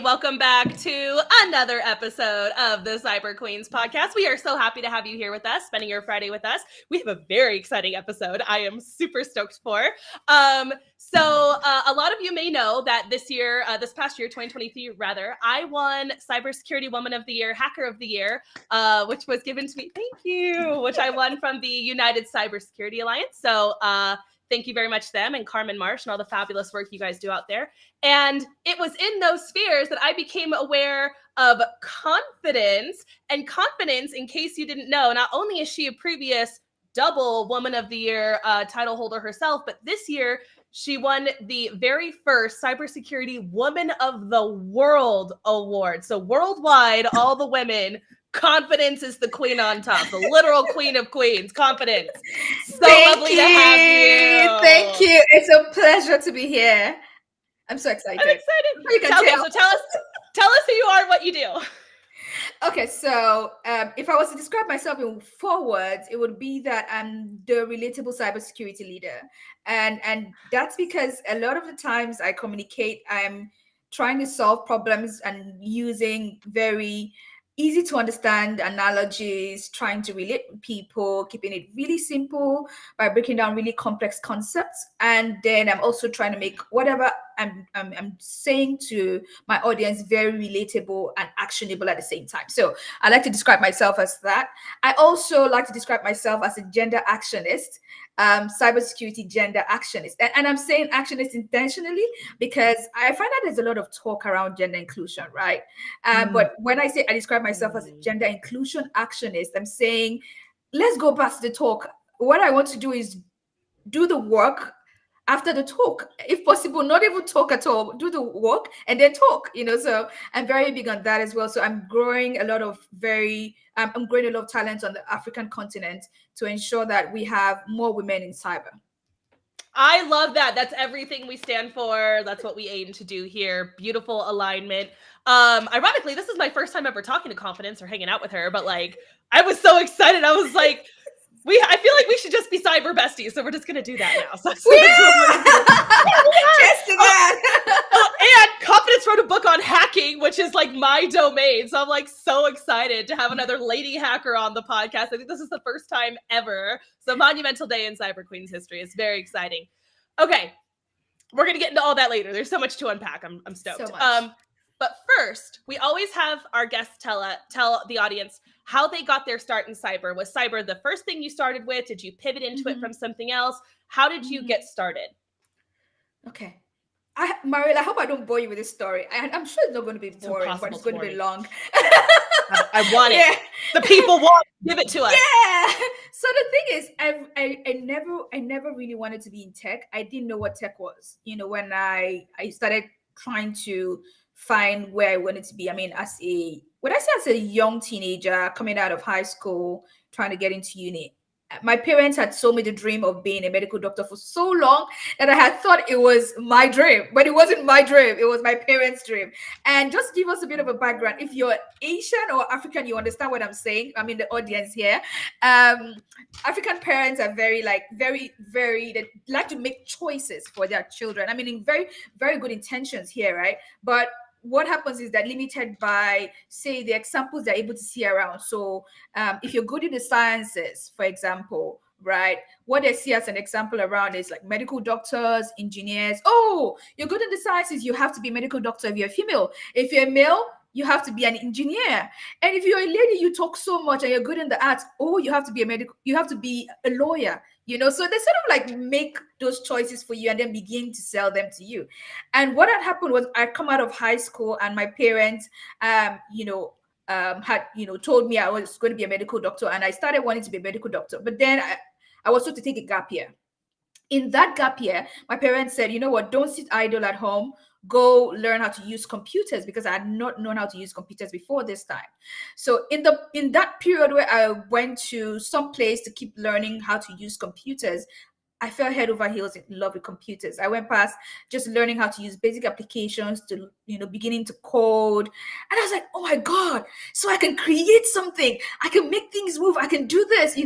welcome back to another episode of the Cyber Queens podcast. We are so happy to have you here with us, spending your Friday with us. We have a very exciting episode I am super stoked for. So a lot of you may know that this past year, 2023 rather, I won Cybersecurity Woman of the Year, Hacker of the Year, which was given to me, thank you, which I won from the United Cybersecurity Alliance. So thank you very much to them and Carmen Marsh and all the fabulous work you guys do out there. And it was in those spheres that I became aware of confidence. And confidence, in case you didn't know, not only is she a previous double Woman of the Year title holder herself, but this year she won the very first Cybersecurity Woman of the World award. So worldwide, all the women, confidence is the queen on top, the literal queen of queens, confidence. So lovely to have you. Thank you. It's a pleasure to be here. I'm so excited. I'm excited. So tell us who you are and what you do. Okay, so if I was to describe myself in 4 words, it would be that I'm the relatable cybersecurity leader. And that's because a lot of the times I communicate, I'm trying to solve problems and using very easy to understand analogies, trying to relate with people, keeping it really simple by breaking down really complex concepts. And then I'm also trying to make whatever I'm saying to my audience very relatable and actionable at the same time. So I like to describe myself as that. I also like to describe myself as a gender actionist, cybersecurity gender actionist. And I'm saying actionist intentionally because I find that there's a lot of talk around gender inclusion, right? But when I say I describe myself as a gender inclusion actionist, I'm saying, let's go back to the talk. What I want to do is do the work after the talk, if possible, not even talk at all, do the work and then talk, so I'm very big on that as well. So I'm growing a lot of talent on the African continent to ensure that we have more women in cyber. I love that. That's everything we stand for. That's what we aim to do here. Beautiful alignment. Ironically, this is my first time ever talking to Confidence or hanging out with her, but I was so excited. I was like, I feel like we should just be cyber besties, so we're just gonna do that now. So and Confidence wrote a book on hacking, which is my domain. So I'm so excited to have another lady hacker on the podcast. I think this is the first time ever. So monumental day in Cyber Queens history. It's very exciting. Okay, we're gonna get into all that later. There's so much to unpack. I'm stoked. So but first, we always have our guests tell the audience how they got their start in cyber. Was cyber the first thing you started with? Did you pivot into it from something else? How did you get started? Okay. Mariel, I hope I don't bore you with this story. I'm sure it's not going to be boring, but it's going to be long. I want it. The people want it. Give it to us. Yeah. So the thing is, I never really wanted to be in tech. I didn't know what tech was. When I started trying to find where I wanted to be. I mean, as a young teenager coming out of high school, trying to get into uni, my parents had sold me the dream of being a medical doctor for so long that I had thought it was my dream, but it wasn't my dream. It was my parents' dream. And just give us a bit of a background. If you're Asian or African, you understand what I'm saying. I mean, the audience here. African parents are very, they like to make choices for their children. I mean, in very, very good intentions here, right? But what happens is that limited by, say, the examples they're able to see around. So if you're good in the sciences, for example, right, what they see as an example around is medical doctors, engineers. Oh, you're good in the sciences, you have to be a medical doctor if you're a female. If you're a male, you have to be an engineer. And if you're a lady, you talk so much and you're good in the arts, oh, you have to be a lawyer. So they sort of make those choices for you and then begin to sell them to you. And what had happened was I come out of high school and my parents, had told me I was going to be a medical doctor, and I started wanting to be a medical doctor. But then I was told to take a gap year. In that gap year, my parents said, you know what, don't sit idle at home. Go learn how to use computers, because I had not known how to use computers before this time. So in that period where I went to some place to keep learning how to use computers, I fell head over heels in love with computers. I went past just learning how to use basic applications to, beginning to code. And I was like, oh my God, so I can create something. I can make things move. I can do this.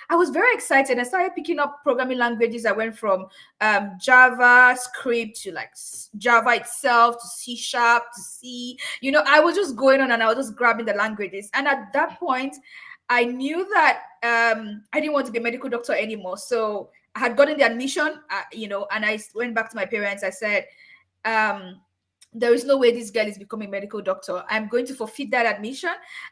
I was very excited. I started picking up programming languages. I went from JavaScript to like Java itself to C# to C. I was just going on and I was just grabbing the languages. And at that point, I knew that I didn't want to be a medical doctor anymore. So I had gotten the admission, and I went back to my parents. I said, there is no way this girl is becoming a medical doctor. I'm going to forfeit that admission,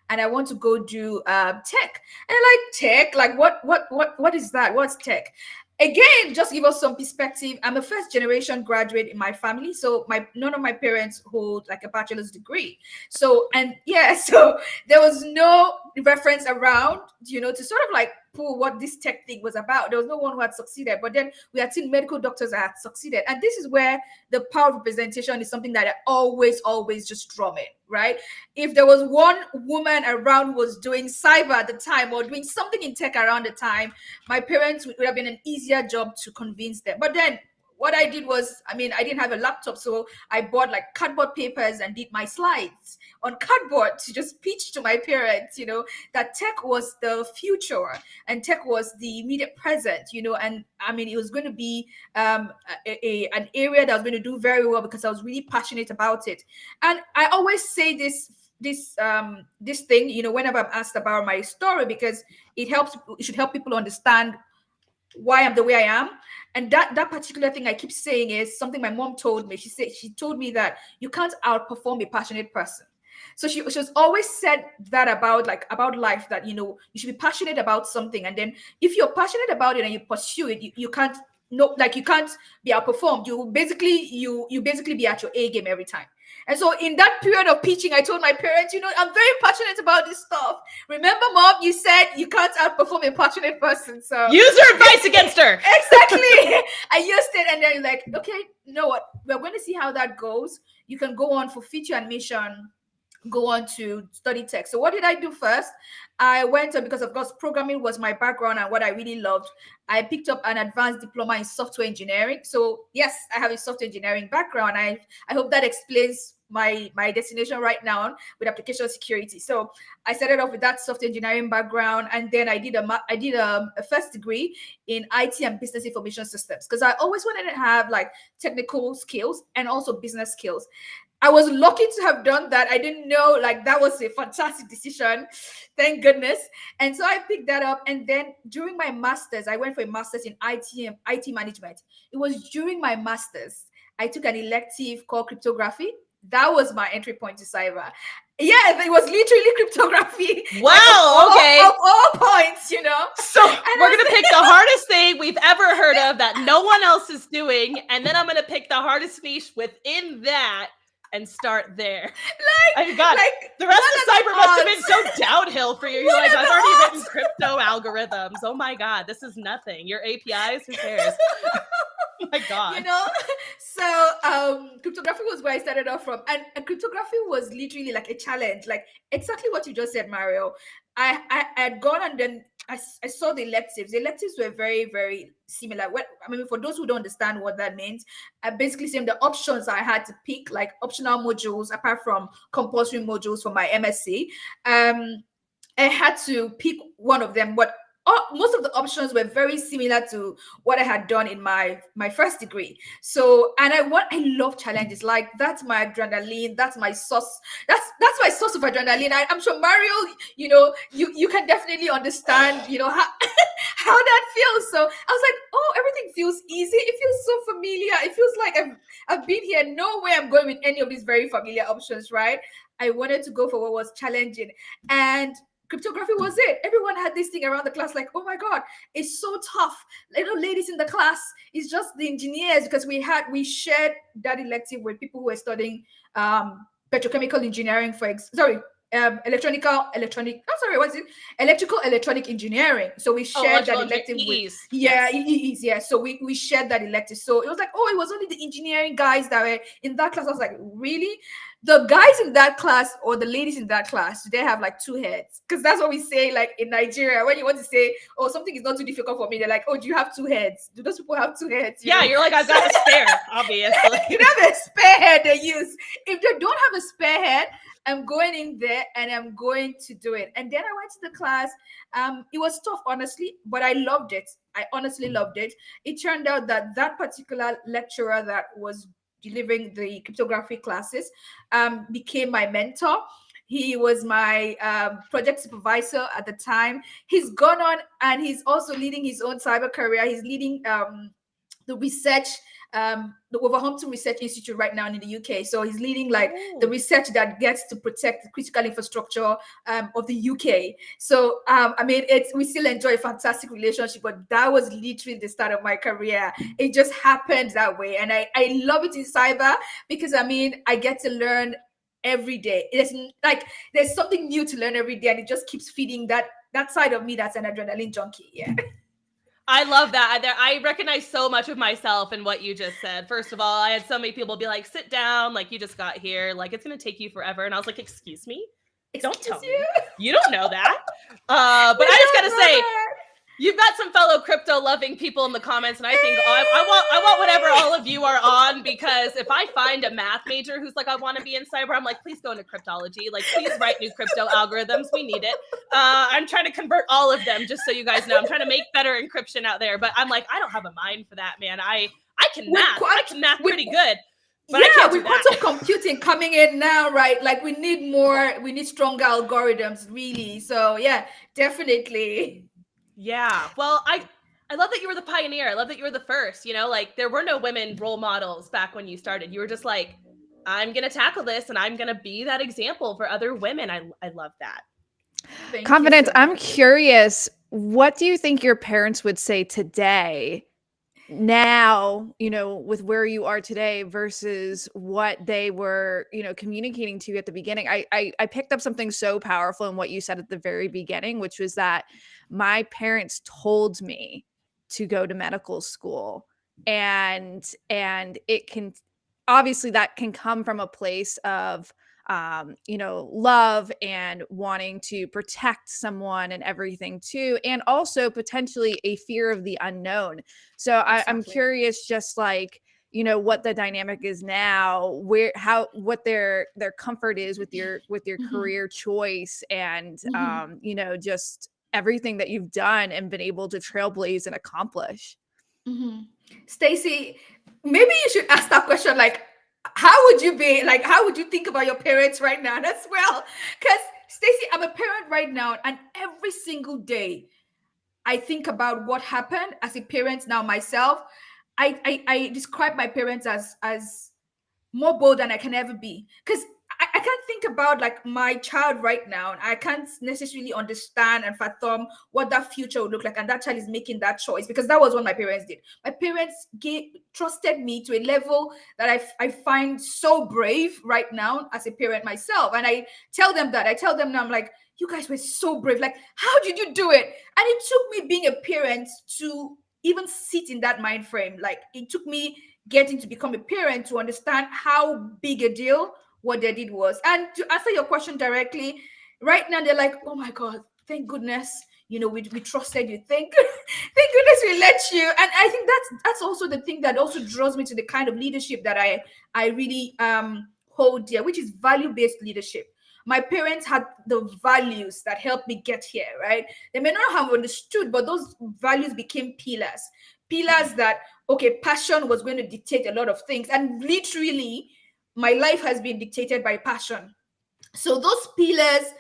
and I want to go do tech. And I like tech. Like what is that? What's tech? Again, just give us some perspective. I'm a first generation graduate in my family, so none of my parents hold like a bachelor's degree. So there was no reference around, to sort of like pull what this tech thing was about. There was no one who had succeeded, but then we had seen medical doctors that had succeeded, and this is where the power of representation is something that I always just drum in. Right? If there was one woman around who was doing cyber at the time or doing something in tech around the time, my parents would have been an easier job to convince them. But then what I did was, I didn't have a laptop, so I bought like cardboard papers and did my slides on cardboard to just pitch to my parents, that tech was the future and tech was the immediate present, and it was going to be an area that was going to do very well because I was really passionate about it. And I always say this thing, whenever I'm asked about my story, because it should help people understand why I'm the way I am. And that particular thing I keep saying is something my mom told me. She told me that you can't outperform a passionate person. So she was always said that about life, that you should be passionate about something, and then if you're passionate about it and you pursue it, you can't you can't be outperformed. You basically be at your A game every time. And so in that period of pitching, I told my parents, I'm very passionate about this stuff. Remember, Mom, you said you can't outperform a passionate person. So use your advice against her. Exactly. I used it, and then like, okay, you know what? We're going to see how that goes. You can go on for future admission, go on to study tech. So what did I do first? I went on, because of course programming was my background and what I really loved. I picked up an advanced diploma in software engineering. So yes, I have a software engineering background. I hope that explains my destination right now with application security. So I started off with that software engineering background, and then I did a first degree in IT and business information systems, because I always wanted to have like technical skills and also business skills. I was lucky to have done that. I didn't know like that was a fantastic decision. Thank goodness. And so I picked that up. And then during my master's, I went for a master's in IT management. It was during my master's, I took an elective called cryptography. That was my entry point to cyber. Yeah, it was literally cryptography. Wow, okay. Of all points, So we're going to pick the hardest thing we've ever heard of that no one else is doing. And then I'm going to pick the hardest niche within that and start there. The rest of cyber must have been so downhill for you. You're like, I've already written crypto algorithms. Oh my God, this is nothing. Your APIs, who cares? Oh my God. So cryptography was where I started off from. And cryptography was literally like a challenge, like exactly what you just said, Mario. I had gone, and then I saw the electives. The electives were very, very similar. For those who don't understand what that means, I basically saying the options I had to pick, like optional modules, apart from compulsory modules for my MSc. I had to pick one of them. But most of the options were very similar to what I had done in my first degree. So, and I love challenges. Like that's my adrenaline. That's my sauce. That's my source of adrenaline. I'm sure Mario, you can definitely understand, how how that feels. So I was like, oh, everything feels easy. It feels so familiar. It feels like I've been here. No way I'm going with any of these very familiar options, right? I wanted to go for what was challenging, and cryptography was it. Everyone had this thing around the class, like, oh my God, it's so tough. Ladies in the class, it's just the engineers, because we shared that elective with people who were studying petrochemical engineering, electrical electronic engineering. So we Oh, shared that electrical elective with, engineers. yeah, EEs, yeah. So we shared that elective. So it was like, oh, it was only the engineering guys that were in that class. I was like, really? The guys in that class or the ladies in that class, they have like two heads? Because that's what we say, like in Nigeria, when you want to say, oh, something is not too difficult for me, they're like, oh, do you have two heads? Do those people have two heads? Yeah, you're like, I've got a spare, obviously. You have a spare head they use. If they don't have a spare head, I'm going in there and I'm going to do it. And then I went to the class. It was tough, honestly, but I loved it. I honestly loved it. It turned out that that particular lecturer that was delivering the cryptography classes became my mentor. He was my project supervisor at the time. He's gone on and he's also leading his own cyber career. He's leading the research, the Wolverhampton Research Institute right now in the UK. So he's leading like the research that gets to protect the critical infrastructure of the UK. So I mean, we still enjoy a fantastic relationship, but that was literally the start of my career. It just happened that way, and I love it in cyber because I mean, I get to learn every day. It's like there's something new to learn every day, and it just keeps feeding that side of me that's an adrenaline junkie. Yeah. I love that. I recognize so much of myself in what you just said. First of all, I had so many people be like, sit down, like you just got here, like it's going to take you forever. And I was like, excuse me? Don't tell me. You don't know that. But I just got to say, you've got some fellow crypto loving people in the comments, and I think I want whatever all of you are on, because if I find a math major who's like, I want to be in cyber, I'm like, please go into cryptology. Like, please write new crypto algorithms. We need it. I'm trying to convert all of them, just so you guys know. I'm trying to make better encryption out there, but I'm like, I don't have a mind for that, man. I can math. I can math pretty good. But yeah, with quantum computing coming in now, right? Like we need stronger algorithms, really. So yeah, definitely. Yeah. Well, I love that you were the pioneer. I love that you were the first, you know, like there were no women role models back when you started. You were just like, I'm going to tackle this and I'm going to be that example for other women. I love that. Confidence, so I'm curious, what do you think your parents would say today now, you know, with where you are today versus what they were, you know, communicating to you at the beginning? I picked up something so powerful in what you said at the very beginning, which was that my parents told me to go to medical school, and it can obviously that can come from a place of you know, love and wanting to protect someone and everything too, and also potentially a fear of the unknown. So I'm curious, just like, you know, what the dynamic is now, what their comfort is with your career choice, and you know, just everything that you've done and been able to trailblaze and accomplish. Stacey, maybe you should ask that question, like, how would you think about your parents right now as well? Because Stacey, I'm a parent right now, and every single day I think about what happened as a parent now myself. I describe my parents as more bold than I can ever be, because I can't think about like my child right now, and I can't necessarily understand and fathom what that future would look like, and that child is making that choice, because that was what my parents did. My parents trusted me to a level that I find so brave right now as a parent myself. And I tell them now, I'm like, you guys were so brave. Like, how did you do it? And it took me being a parent to even sit in that mind frame. Like, it took me getting to become a parent to understand how big a deal what they did was. And to answer your question directly, right now they're like, oh my God, thank goodness, you know, we trusted you. Thank goodness we let you. And I think that's also the thing that also draws me to the kind of leadership that I really hold dear, which is value-based leadership. My parents had the values that helped me get here, right? They may not have understood, but those values became pillars that, okay, passion was going to dictate a lot of things. And literally, my life has been dictated by passion. So those pillars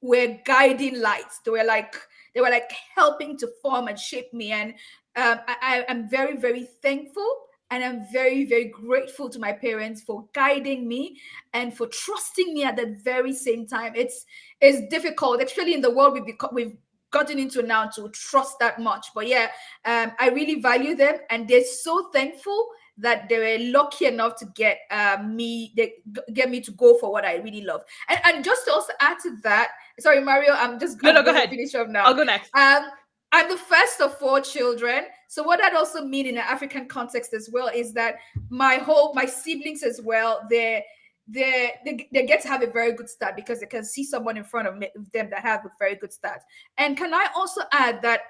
were guiding lights. They were like helping to form and shape me. And I am very, very thankful, and I'm very, very grateful to my parents for guiding me and for trusting me at the very same time. It's difficult, actually, in the world we've gotten into now, to trust that much. But yeah, I really value them, and they're so thankful that they were lucky enough to get me to go for what I really love. And just to also add to that, sorry, Mario, I'm go going to ahead. finish up now. I'll go next. I'm the first of 4 children. So what that also means in an African context as well is that my siblings as well, they get to have a very good start because they can see someone in front of them that have a very good start. And can I also add that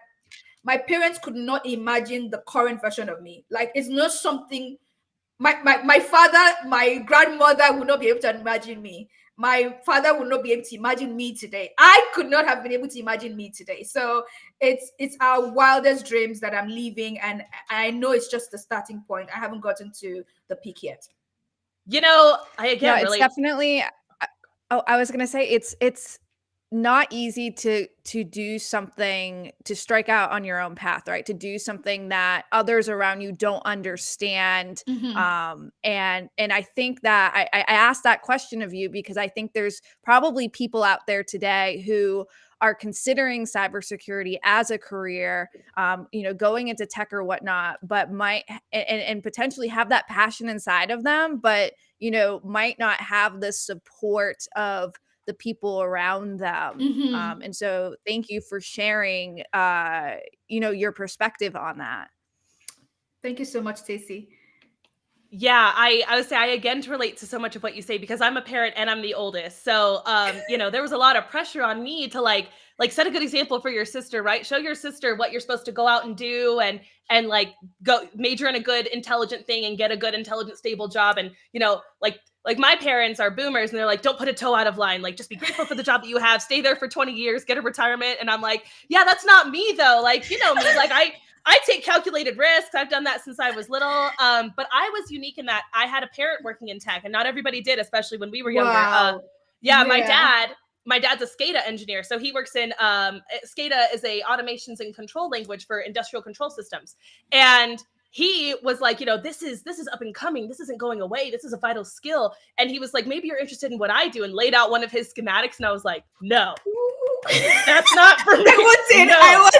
my parents could not imagine the current version of me. Like, it's not something my father, my grandmother would not be able to imagine me. My father would not be able to imagine me today. I could not have been able to imagine me today. So it's our wildest dreams that I'm living, and I know it's just the starting point. I haven't gotten to the peak yet. You know, it's definitely. I was gonna say it's not easy to do something, to strike out on your own path, right? To do something that others around you don't understand. And I think that I asked that question of you because I think there's probably people out there today who are considering cybersecurity as a career, going into tech or whatnot, but might and potentially have that passion inside of them, but might not have the support of the people around them. And so thank you for sharing, your perspective on that. Thank you so much, Stacey. Yeah, I would say I again relate to so much of what you say because I'm a parent and I'm the oldest. So, there was a lot of pressure on me to like set a good example for your sister, right? Show your sister what you're supposed to go out and do and like go major in a good intelligent thing and get a good intelligent stable job. And, like my parents are boomers and they're like, don't put a toe out of line. Like, just be grateful for the job that you have, stay there for 20 years, get a retirement. And I'm like, yeah, that's not me though. Like, you know me, like I take calculated risks. I've done that since I was little. But I was unique in that I had a parent working in tech and not everybody did, especially when we were younger. Wow. My dad's a SCADA engineer. So he works in, SCADA is a automations and control language for industrial control systems. And he was like, this is up and coming. This isn't going away. This is a vital skill. And he was like, maybe you're interested in what I do, and laid out one of his schematics. And I was like, no, that's not for me. I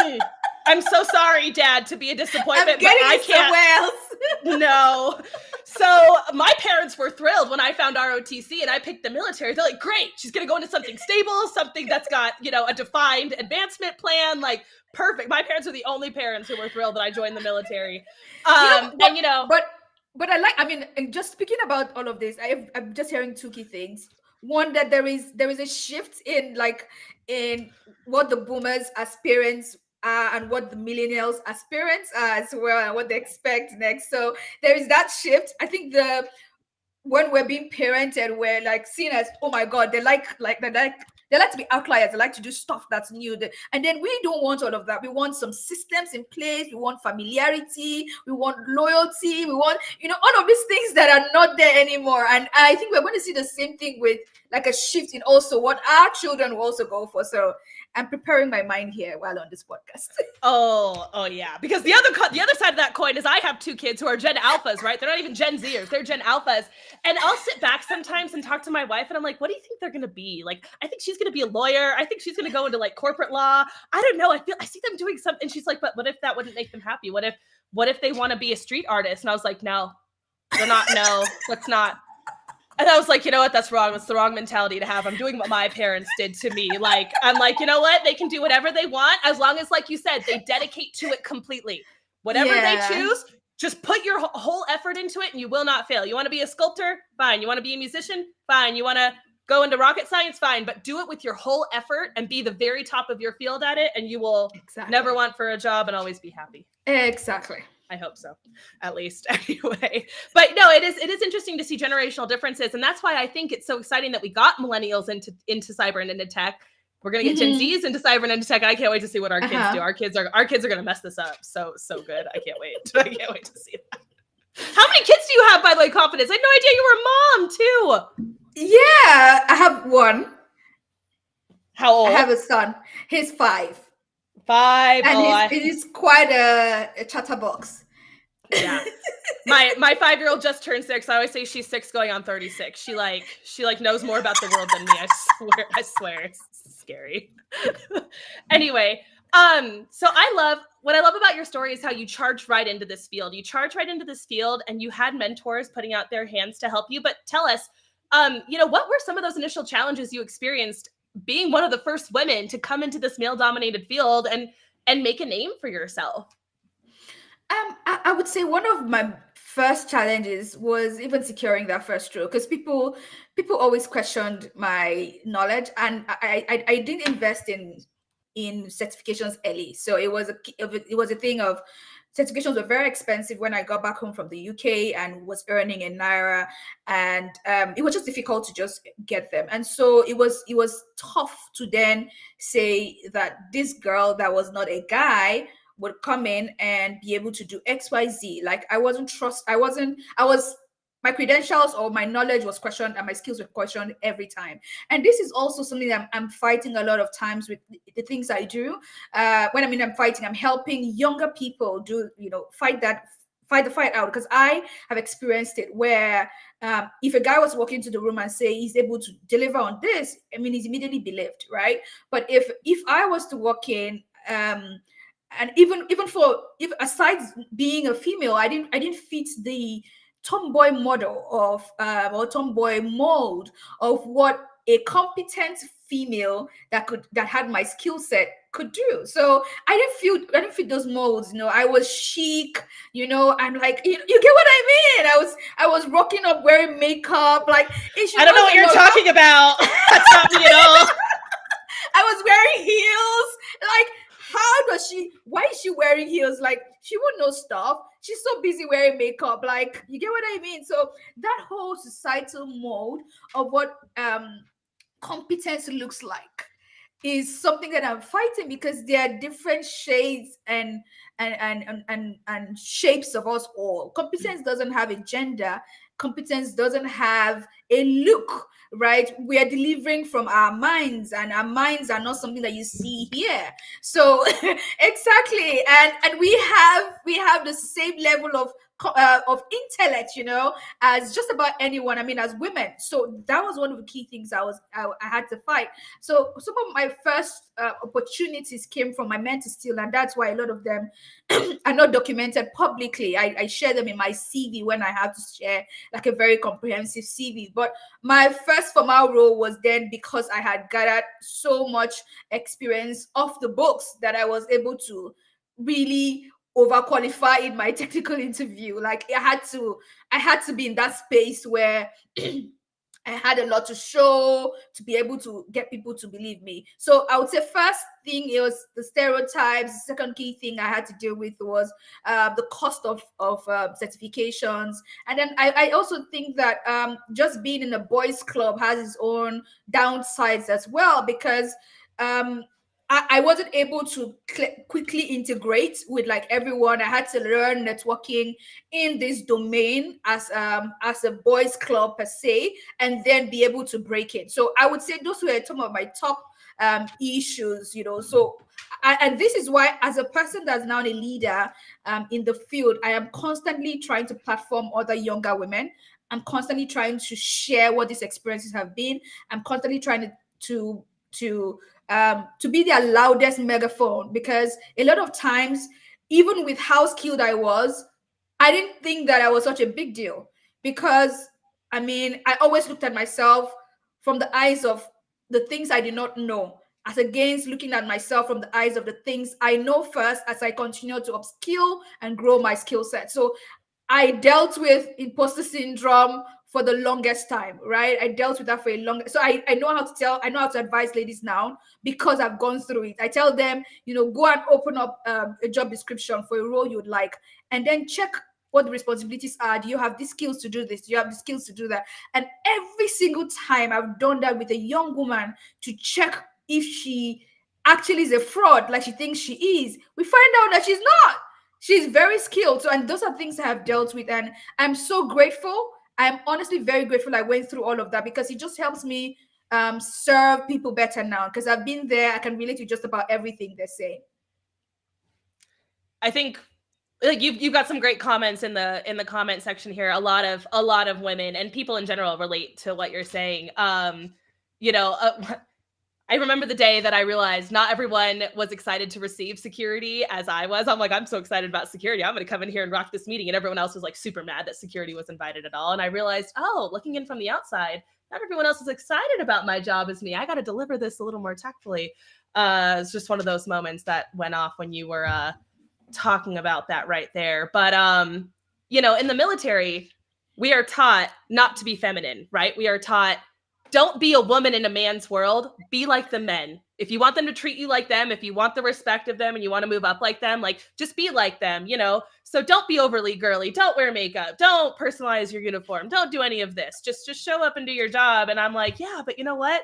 wasn't. I'm so sorry, Dad, to be a disappointment, but I can't. No. So my parents were thrilled when I found ROTC and I picked the military. They're like, great, she's going to go into something stable, something that's got, a defined advancement plan. Like, perfect. My parents are the only parents who were thrilled that I joined the military. But just speaking about all of this, I'm just hearing 2 key things. One, that there is a shift in what the boomers aspirants and what the millennials aspirants are as well, and what they expect next. So there is that shift. I think when we're being parented, we're like seen as, oh my God, they like to be outliers. They like to do stuff that's new. And then we don't want all of that. We want some systems in place. We want familiarity. We want loyalty. We want, all of these things that are not there anymore. And I think we're going to see the same thing with like a shift in also what our children will also go for. So I'm preparing my mind here while on this podcast. Oh yeah. Because the other side of that coin is I have 2 kids who are Gen Alphas, right? They're not even Gen Zers, they're Gen Alphas. And I'll sit back sometimes and talk to my wife and I'm like, what do you think they're going to be? Like, I think she's going to be a lawyer. I think she's going to go into like corporate law. I don't know. I see them doing something. And she's like, but what if that wouldn't make them happy? What if they want to be a street artist? And I was like, no, let's not. And I was like, you know what? That's wrong. That's the wrong mentality to have. I'm doing what my parents did to me. Like, I'm like, you know what? They can do whatever they want as long as, like you said, they dedicate to it completely. Whatever they choose, just put your whole effort into it and you will not fail. You want to be a sculptor? Fine. You want to be a musician? Fine. You want to go into rocket science? Fine. But do it with your whole effort and be the very top of your field at it. And you will never want for a job and always be happy. Exactly. I hope so, at least anyway. But no, it is interesting to see generational differences. And that's why I think it's so exciting that we got millennials into cyber and into tech. We're going to get Gen Zs into cyber and into tech. I can't wait to see what our kids do. Our kids are going to mess this up. So good. I can't wait. I can't wait to see that. How many kids do you have, by the way, Confidence? I had no idea you were a mom too. Yeah, I have 1. How old? I have a son. He's 5. 5. And he's quite a chatterbox. Yeah. My 5-year-old just turned 6. I always say she's 6 going on 36. She knows more about the world than me. I swear. It's scary. Anyway, So what I love about your story is how you charged right into this field. You charged right into this field and you had mentors putting out their hands to help you. But tell us, what were some of those initial challenges you experienced being one of the first women to come into this male dominated field and make a name for yourself? I would say one of my first challenges was even securing that first role, because people always questioned my knowledge, and I didn't invest in certifications early, so it was a thing of certifications were very expensive when I got back home from the UK and was earning in naira, and it was just difficult to just get them, and so it was tough to then say that this girl that was not a guy would come in and be able to do XYZ. Like I was my credentials or my knowledge was questioned and my skills were questioned every time. And this is also something that I'm fighting a lot of times with the things I do. When I'm fighting, I'm helping younger people fight the fight out, because I have experienced it where if a guy was walking into the room and say he's able to deliver on this, I mean, he's immediately believed, right? But if I was to walk in, and even if aside being a female, I didn't fit the tomboy model of or tomboy mold of what a competent female that had my skill set could do. So I didn't fit those molds. I was chic. I'm like, you get what I mean. I was rocking up wearing makeup. Like I don't know what you're talking about. That's not me at all. I was wearing heels. Like, why is she wearing heels? Like, she won't know stuff. She's so busy wearing makeup. Like, you get what I mean? So that whole societal mold of what competence looks like is something that I'm fighting, because there are different shades and shapes of us all. Competence doesn't have a gender. Competence doesn't have a look, right? We are delivering from our minds, and our minds are not something that you see here. So exactly, and we have the same level of intellect, as just about anyone. I mean, as women. So that was one of the key things I had to fight. So some of my first opportunities came from my mentor still, and that's why a lot of them are not documented publicly. I share them in my CV when I have to share like a very comprehensive CV. But my first formal role was then because I had gathered so much experience off the books that I was able to really overqualify in my technical interview. Like I had to be in that space where I had a lot to show to be able to get people to believe me. So I would say first thing, it was the stereotypes. The second key thing I had to deal with was the cost of certifications. And then I also think that just being in a boys club has its own downsides as well, because I wasn't able to quickly integrate with like everyone. I had to learn networking in this domain as a boys club per se, and then be able to break it. So I would say those were some of my top issues, So, and this is why, as a person that's now a leader in the field, I am constantly trying to platform other younger women. I'm constantly trying to share what these experiences have been. I'm constantly trying to be their loudest megaphone, because a lot of times, even with how skilled I was, I didn't think that I was such a big deal, because I mean, I always looked at myself from the eyes of the things I did not know, as against looking at myself from the eyes of the things I know first, as I continue to upskill and grow my skill set. So I dealt with imposter syndrome for the longest time, right? I dealt with that for a long. So I know how to advise ladies now, because I've gone through it. I tell them, go and open up a job description for a role you'd like, and then check what the responsibilities are. Do you have the skills to do this? Do you have the skills to do that? And every single time I've done that with a young woman to check if she actually is a fraud, like she thinks she is, we find out that she's not. She's very skilled. So, and those are things I have dealt with. And I'm so grateful. I'm honestly very grateful I went through all of that, because it just helps me serve people better now. Because I've been there, I can relate to just about everything they say. I think like you've got some great comments in the comment section here. A lot of women and people in general relate to what you're saying. I remember the day that I realized not everyone was excited to receive security as I was. I'm like, I'm so excited about security. I'm going to come in here and rock this meeting. And everyone else was like super mad that security was invited at all. And I realized, oh, looking in from the outside, not everyone else is excited about my job as me. I got to deliver this a little more tactfully. It's just one of those moments that went off when you were talking about that right there. But, you know, in the military, we are taught not to be feminine, right? We are taught, don't be a woman in a man's world. Be like the men. If you want them to treat you like them, if you want the respect of them and you want to move up like them, like just be like them, you know? So don't be overly girly. Don't wear makeup. Don't personalize your uniform. Don't do any of this. Just show up and do your job. And I'm like, yeah, but you know what?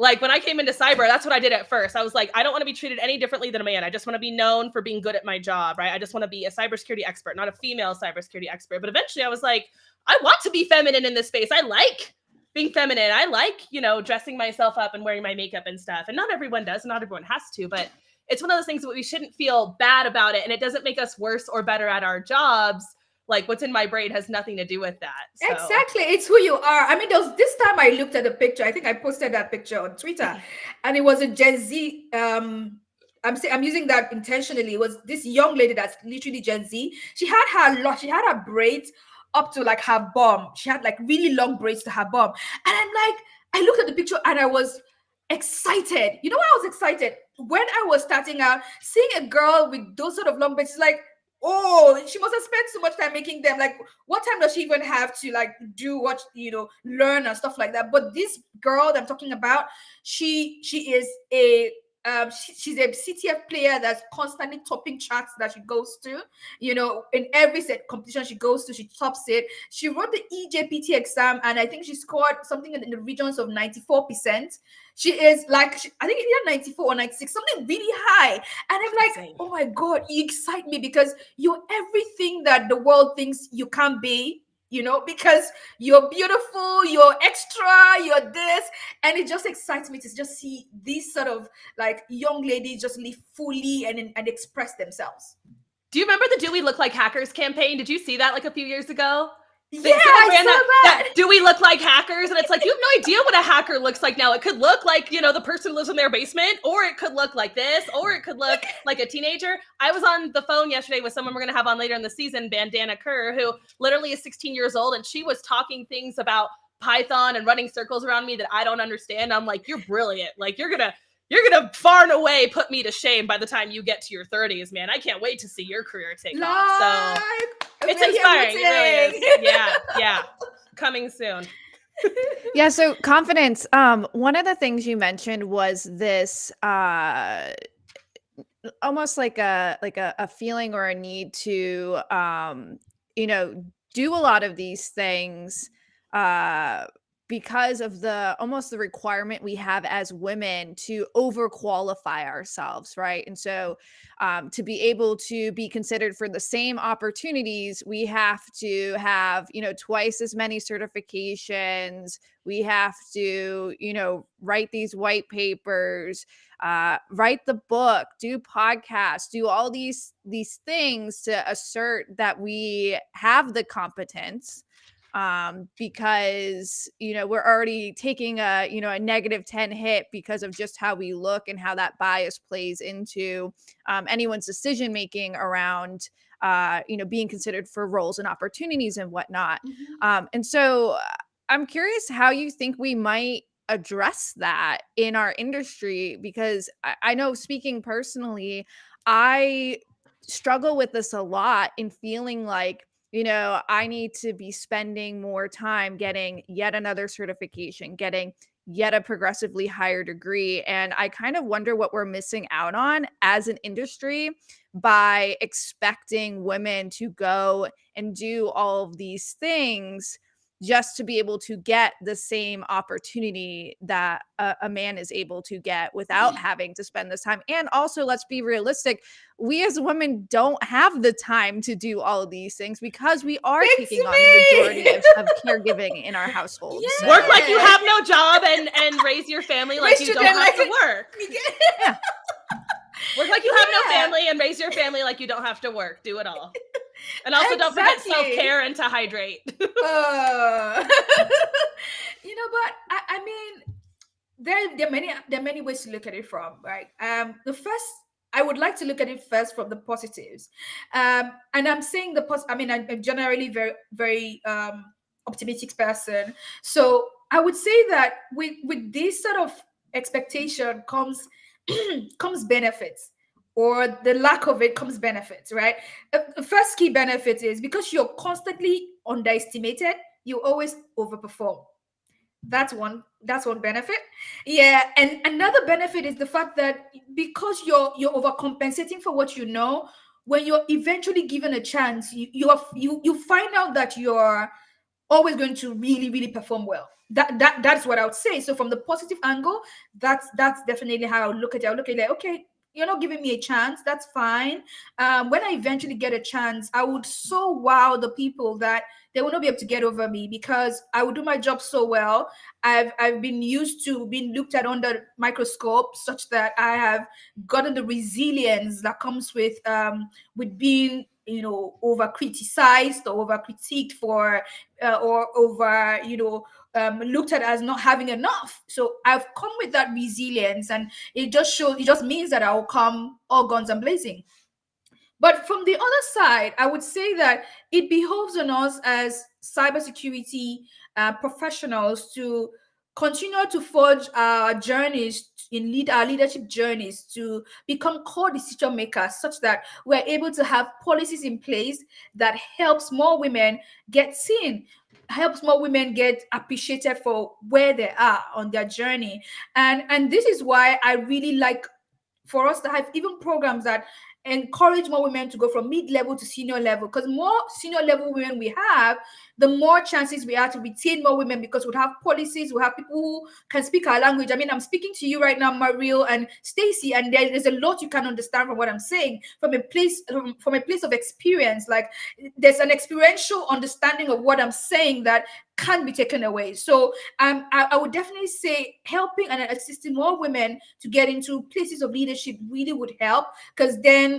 Like when I came into cyber, that's what I did at first. I was like, I don't want to be treated any differently than a man. I just want to be known for being good at my job, right? I just want to be a cybersecurity expert, not a female cybersecurity expert. But eventually I was like, I want to be feminine in this space. I like being feminine. I like, you know, dressing myself up and wearing my makeup and stuff. And not everyone does, not everyone has to, but it's one of those things that we shouldn't feel bad about it. And it doesn't make us worse or better at our jobs. Like what's in my brain has nothing to do with that. So. Exactly. It's who you are. I mean, this time I looked at the picture. I think I posted that picture on Twitter and it was a Gen Z. I'm using that intentionally. It was this young lady that's literally Gen Z. She had her braids up to like her bum. She had like really long braids to her bum. And I'm like, I looked at the picture and I was excited. You know why I was excited? When I was starting out, seeing a girl with those sort of long braids, it's like, oh, she must have spent so much time making them. Like, what time does she even have to like do what, you know, learn and stuff like that? But this girl that I'm talking about, she is a she's a CTF player that's constantly topping charts that she goes to. You know, in every set competition she goes to, she tops it. She wrote the EJPT exam, and I think she scored something in the regions of 94%. She is like, I think it's either 94 or 96, something really high. And I'm like, insane. Oh my God, you excite me because you're everything that the world thinks you can be. You know, because you're beautiful, you're extra, you're this, and it just excites me to just see these sort of like young ladies just live fully and express themselves. Do you remember the Do We Look Like Hackers campaign? Did you see that like a few years ago? Yeah, I saw that. Do we look like hackers? And it's like, you have no idea what a hacker looks like now. It could look like, you know, the person who lives in their basement, or it could look like this, or it could look like a teenager. I was on the phone yesterday with someone we're going to have on later in the season, Bandana Kerr, who literally is 16 years old. And she was talking things about Python and running circles around me that I don't understand. I'm like, you're brilliant. Like you're going to far and away put me to shame by the time you get to your 30s, man. I can't wait to see your career take off. So it's inspiring. It really is. Yeah. Coming soon. Yeah. So confidence. One of the things you mentioned was this almost like a feeling or a need to you know, do a lot of these things because of the requirement we have as women to overqualify ourselves, right? And so to be able to be considered for the same opportunities, we have to have, you know, twice as many certifications. We have to, you know, write these white papers, write the book, do podcasts, do all these things to assert that we have the competence. Because, you know, we're already taking a negative 10 hit because of just how we look and how that bias plays into anyone's decision making around, you know, being considered for roles and opportunities and whatnot. Mm-hmm. And so I'm curious how you think we might address that in our industry, because I know, speaking personally, I struggle with this a lot in feeling like, you know, I need to be spending more time getting yet another certification, getting yet a progressively higher degree. And I kind of wonder what we're missing out on as an industry by expecting women to go and do all of these things just to be able to get the same opportunity that a man is able to get without having to spend this time. And also, let's be realistic, we as women don't have the time to do all of these things because we are taking on the majority of caregiving in our households. Yeah. So. Work like you have no job and raise your family like you don't have to work. Yeah. Work like you have no family and raise your family like you don't have to work. Do it all. And also don't forget self-care and to hydrate. You know, but I mean, there are many ways to look at it from, right? The first, I would like to look at it first from the positives, and I'm saying I mean, I'm generally very optimistic person, so I would say that with this sort of expectation comes comes benefits, or the lack of it comes benefits, right? The first key benefit is because you're constantly underestimated, you always overperform. That's one benefit. Yeah, and another benefit is the fact that because you're overcompensating for what you know, when you're eventually given a chance, you find out that you're always going to really perform well. That's what I would say. So from the positive angle, that's definitely how I would look at it. I would look at it like, okay, you're not giving me a chance, that's fine. When I eventually get a chance, I would so wow the people that they will not be able to get over me, because I would do my job so well. I've been used to being looked at under microscope, such that I have gotten the resilience that comes with being, over criticized or over critiqued for, or over, looked at as not having enough. So I've come with that resilience, and it just means that I'll come all guns and blazing. But from the other side, I would say that it behoves on us as cybersecurity professionals to continue to forge our journeys our leadership journeys to become core decision makers, such that we're able to have policies in place that helps more women get seen, helps more women get appreciated for where they are on their journey. And this is why I really like for us to have even programs that encourage more women to go from mid-level to senior level, because more senior level women we have, the more chances we have to retain more women, because we have policies, we have people who can speak our language. I mean, I'm speaking to you right now, Mariel and Stacy, and there's a lot you can understand from what I'm saying from a place of experience. Like, there's an experiential understanding of what I'm saying that can't be taken away. So I would definitely say helping and assisting more women to get into places of leadership really would help, because then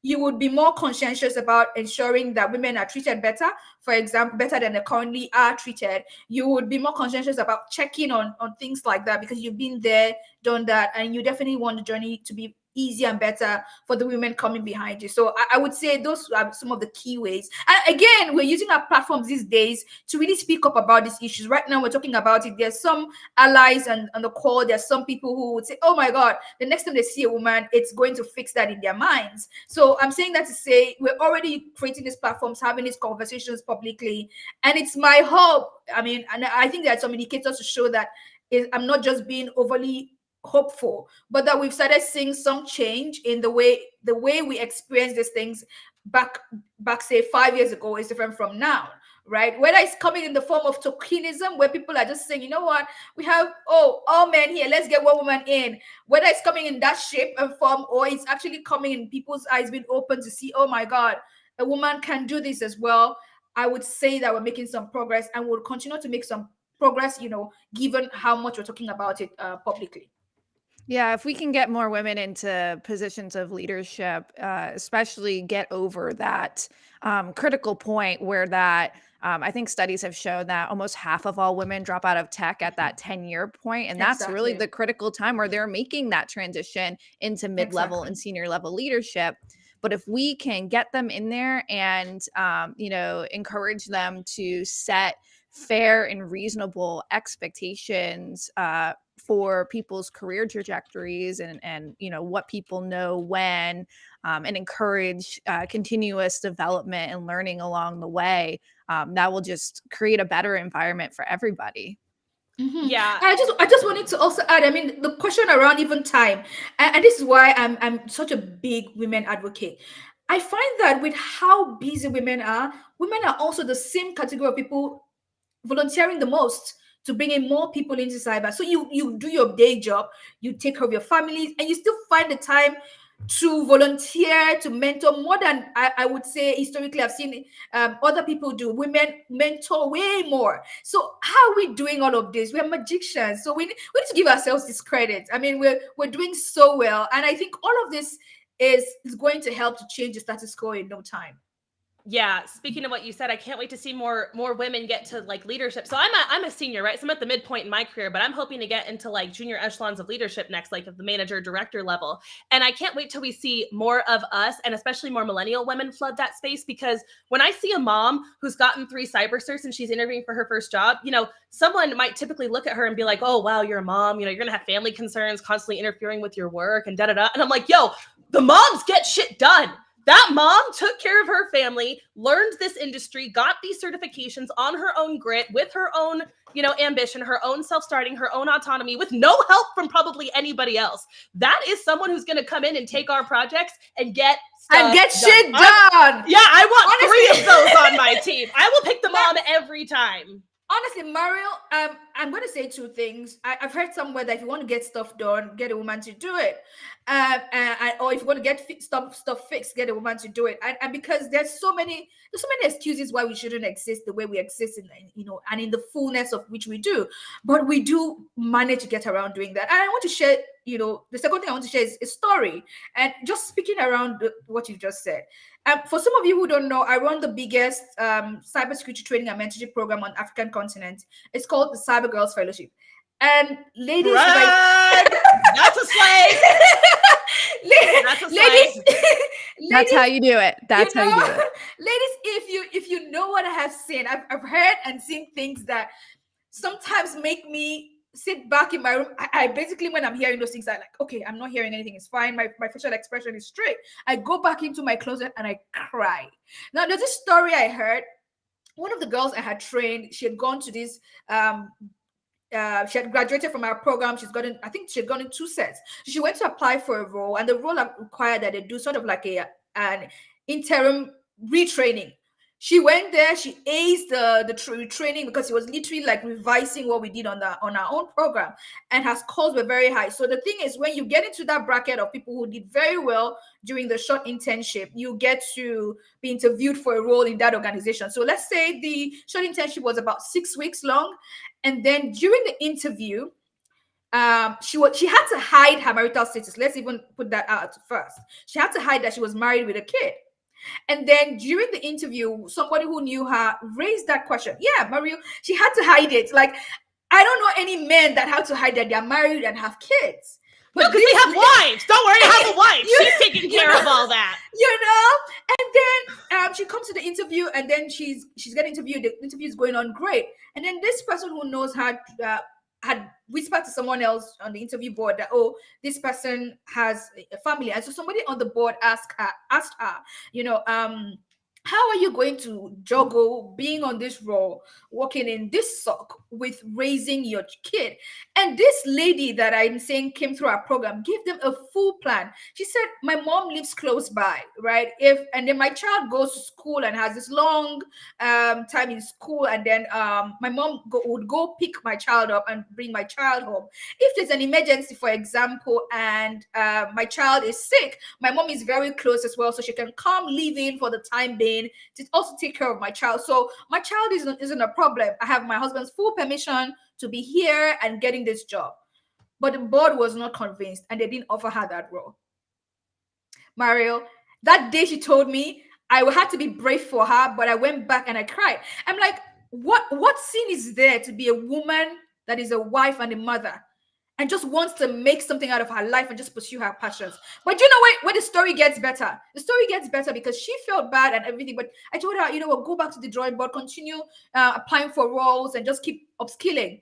you would be more conscientious about ensuring that women are treated better, for example, better than they currently are treated. You would be more conscientious about checking on things like that, because you've been there, done that, and you definitely want the journey to be easier and better for the women coming behind you. So I would say those are some of the key ways. And again, we're using our platforms these days to really speak up about these issues. Right now, we're talking about it. There's some allies and on the call. There's some people who would say, oh my God, the next time they see a woman, it's going to fix that in their minds. So I'm saying that to say we're already creating these platforms, having these conversations publicly. And it's my hope. I mean, and I think there are some indicators to show that I'm not just being overly hopeful, but that we've started seeing some change in the way we experience these things back say 5 years ago is different from now, right? Whether it's coming in the form of tokenism, where people are just saying, you know what, we have all men here, let's get one woman in. Whether it's coming in that shape and form, or it's actually coming in people's eyes being open to see, oh my God, a woman can do this as well. I would say that we're making some progress, and we'll continue to make some progress, given how much we're talking about it publicly. Yeah, if we can get more women into positions of leadership, especially get over that critical point where I think studies have shown that almost half of all women drop out of tech at that 10-year point. And that's really the critical time where they're making that transition into mid-level and senior level leadership. But if we can get them in there and, encourage them to set fair and reasonable expectations for people's career trajectories and what people know when, and encourage continuous development and learning along the way, that will just create a better environment for everybody. Mm-hmm. Yeah, I just wanted to also add, I mean, the question around even time, and this is why I'm such a big women advocate. I find that with how busy women are also the same category of people volunteering the most to bring in more people into cyber. So you do your day job, you take care of your families, and you still find the time to volunteer, to mentor more than I would say historically I've seen other people do. Women mentor way more. So how are we doing all of this? We're magicians. So we need to give ourselves this credit. I mean, we're doing so well. And I think all of this is going to help to change the status quo in no time. Yeah, speaking of what you said, I can't wait to see more women get to like leadership. So I'm a senior, right? So I'm at the midpoint in my career, but I'm hoping to get into like junior echelons of leadership next, like at the manager director level. And I can't wait till we see more of us, and especially more millennial women, flood that space. Because when I see a mom who's gotten 3 cyber certs and she's interviewing for her first job, you know, someone might typically look at her and be like, "Oh wow, you're a mom. You know, you're gonna have family concerns, constantly interfering with your work, and da da da." And I'm like, "Yo, the moms get shit done." That mom took care of her family, learned this industry, got these certifications on her own grit, with her own, you know, ambition, her own self-starting, her own autonomy, with no help from probably anybody else. That is someone who's going to come in and take our projects and get shit done. I want Honestly. 3 of those on my team. I will pick the mom every time. Honestly, Mario, I'm going to say 2 things. I've heard somewhere that if you want to get stuff done, get a woman to do it. Or if you want to get stuff fixed, get a woman to do it. And because there's so many excuses why we shouldn't exist the way we exist in, you know, and in the fullness of which we do. But we do manage to get around doing that. And I want to share, you know, the second thing I want to share is a story. And just speaking around what you just said. For some of you who don't know, I run the biggest cybersecurity training and mentorship program on African continent. It's called the Cyber Girls Fellowship. And ladies, that's a slave. That's a slave. Ladies, that's how you do it. That's you know, how you do it. Ladies, if you know what I have seen, I've heard and seen things that sometimes make me sit back in my room. I basically, when I'm hearing those things, I like, okay, I'm not hearing anything. It's fine. My facial expression is straight. I go back into my closet and I cry. Now, there's this story I heard. One of the girls I had trained, she had gone to this, she had graduated from our program. I think she had gone in 2 sets. She went to apply for a role, and the role required that they do sort of like an interim retraining. She went there, she aced the training because it was literally like revising what we did on our own program, and her scores were very high. So the thing is, when you get into that bracket of people who did very well during the short internship, you get to be interviewed for a role in that organization. So let's say the short internship was about 6 weeks long, and then during the interview, she had to hide her marital status. Let's even put that out first. She had to hide that she was married with a kid. And then during the interview, somebody who knew her raised that question. Yeah, Mario, she had to hide it. Like, I don't know any men that have to hide that they're married and have kids. But no, because we have wives. Don't worry, I have a wife. She's taking care of all that. You know? And then she comes to the interview, and then she's getting interviewed. The interview is going on great. And then this person who knows her had whispered to someone else on the interview board that, oh, this person has a family. And so somebody on the board asked her, you know, how are you going to juggle being on this role, working in this sock with raising your kid? And this lady that I'm saying came through our program gave them a full plan. She said, my mom lives close by, right? And then my child goes to school and has this long time in school. And then my mom would go pick my child up and bring my child home. If there's an emergency, for example, and my child is sick, my mom is very close as well. So she can come, live in for the time being, to also take care of my child. So my child isn't a problem. I have my husband's full permission to be here and getting this job. But the board was not convinced, and they didn't offer her that role. Mario, that day she told me I had to be brave for her, but I went back and I cried. I'm like, what sin is there to be a woman that is a wife and a mother and just wants to make something out of her life and just pursue her passions? But you know where the story gets better? The story gets better because she felt bad and everything. But I told her, you know what, go back to the drawing board, continue applying for roles and just keep upskilling.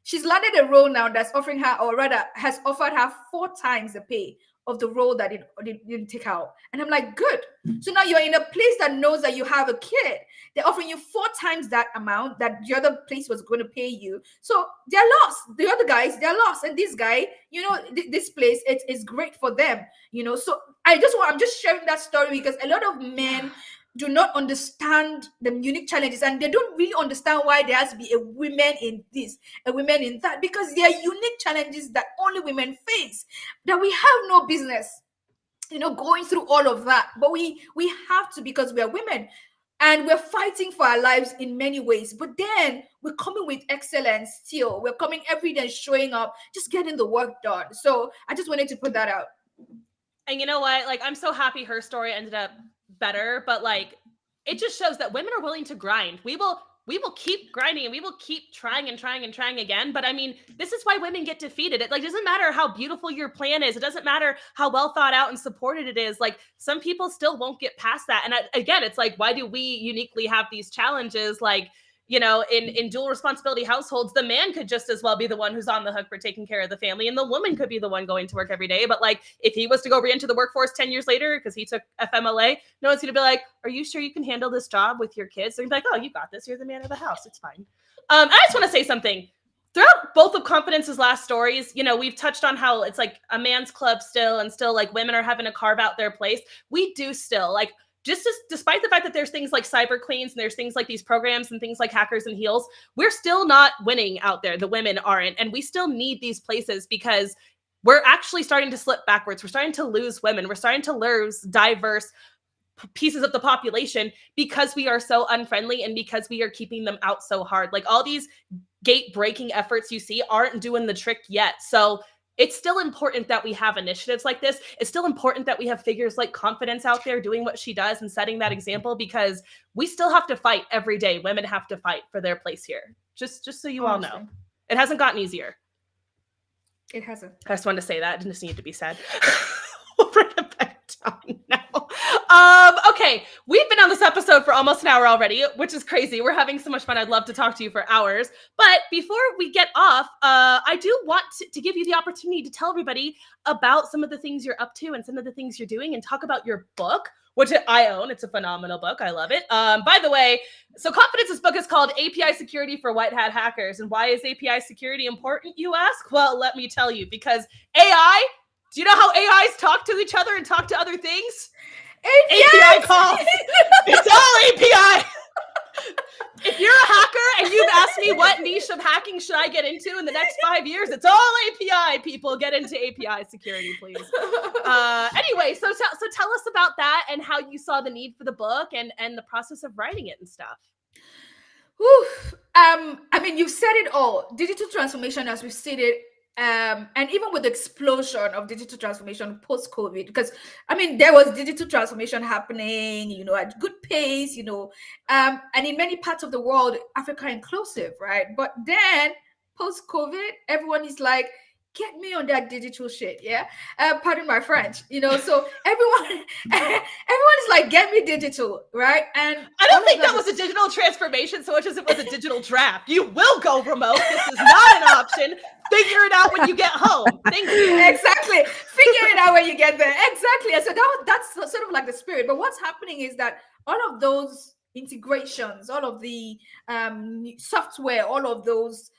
She's landed a role now that's offering her, or rather has offered her 4 times the pay of the role that it didn't take out. And I'm like, good. So now you're in a place that knows that you have a kid. They're offering you 4 times that amount that the other place was going to pay you. So they're lost. The other guys, they're lost. And this guy, you know, this place, it's great for them, you know. So I'm just sharing that story because a lot of men do not understand the unique challenges, and they don't really understand why there has to be a woman in this, a woman in that, because there are unique challenges that only women face, that we have no business, you know, going through all of that. But we have to, because we are women and we're fighting for our lives in many ways. But then we're coming with excellence still. We're coming every day, showing up, just getting the work done. So I just wanted to put that out. And you know what? Like, I'm so happy her story ended up better, but like, it just shows that women are willing to grind. We will keep grinding and we will keep trying and trying and trying again. But I mean, this is why women get defeated. It like doesn't matter how beautiful your plan is. It doesn't matter how well thought out and supported it is. Like some people still won't get past that. And again, it's like, why do we uniquely have these challenges? Like, you know, in dual responsibility households, the man could just as well be the one who's on the hook for taking care of the family, and the woman could be the one going to work every day. But like, if he was to go re-enter the workforce 10 years later because he took FMLA, no one's going to be like, "Are you sure you can handle this job with your kids?" They're going to be like, "Oh, you got this. You're the man of the house. It's fine." I just want to say something. Throughout both of Confidence's last stories, you know, we've touched on how it's like a man's club still, and still like women are having to carve out their place. We do still like. Despite the fact that there's things like Cyber Queens and there's things like these programs and things like Hackers and Heels, we're still not winning out there. The women aren't. And we still need these places because we're actually starting to slip backwards. We're starting to lose women. We're starting to lose diverse pieces of the population because we are so unfriendly and because we are keeping them out so hard. Like all these gate breaking efforts you see aren't doing the trick yet. So it's still important that we have initiatives like this. It's still important that we have figures like Confidence out there doing what she does and setting that example, because we still have to fight every day. Women have to fight for their place here. Just so you all know. It hasn't gotten easier. It hasn't. I just wanted to say that. It just needed to be said. We'll bring it back down now. Okay, we've been on this episode for almost an hour already, which is crazy. We're having so much fun. I'd love to talk to you for hours. But before we get off, I do want to give you the opportunity to tell everybody about some of the things you're up to and some of the things you're doing, and talk about your book, which I own. It's a phenomenal book. I love it. By the way, so Confidence's book is called API Security for White Hat Hackers. And why is API security important, you ask? Well, let me tell you, because AI, do you know how AIs talk to each other and talk to other things? API calls. It's all API. If you're a hacker and you've asked me what niche of hacking should I get into in the next 5 years, it's all API. People, get into API security, please. Anyway, so tell us about that and how you saw the need for the book and the process of writing it and stuff. Whew. I mean, you've said it all. Digital transformation, as we've stated, and even with the explosion of digital transformation post-COVID, because I mean, there was digital transformation happening, you know, at good pace, you know, and in many parts of the world, Africa inclusive, right? But then post-COVID, everyone is like, get me on that digital shit, yeah? Pardon my French, you know, so everyone is like, get me digital, right? And I don't think that was a digital transformation so much as it was a digital draft. You will go remote. This is not an option. Figure it out when you get home. Thank you. Exactly. Figure it out when you get there. Exactly. And so that's sort of like the spirit. But what's happening is that all of those integrations, all of the software, all of those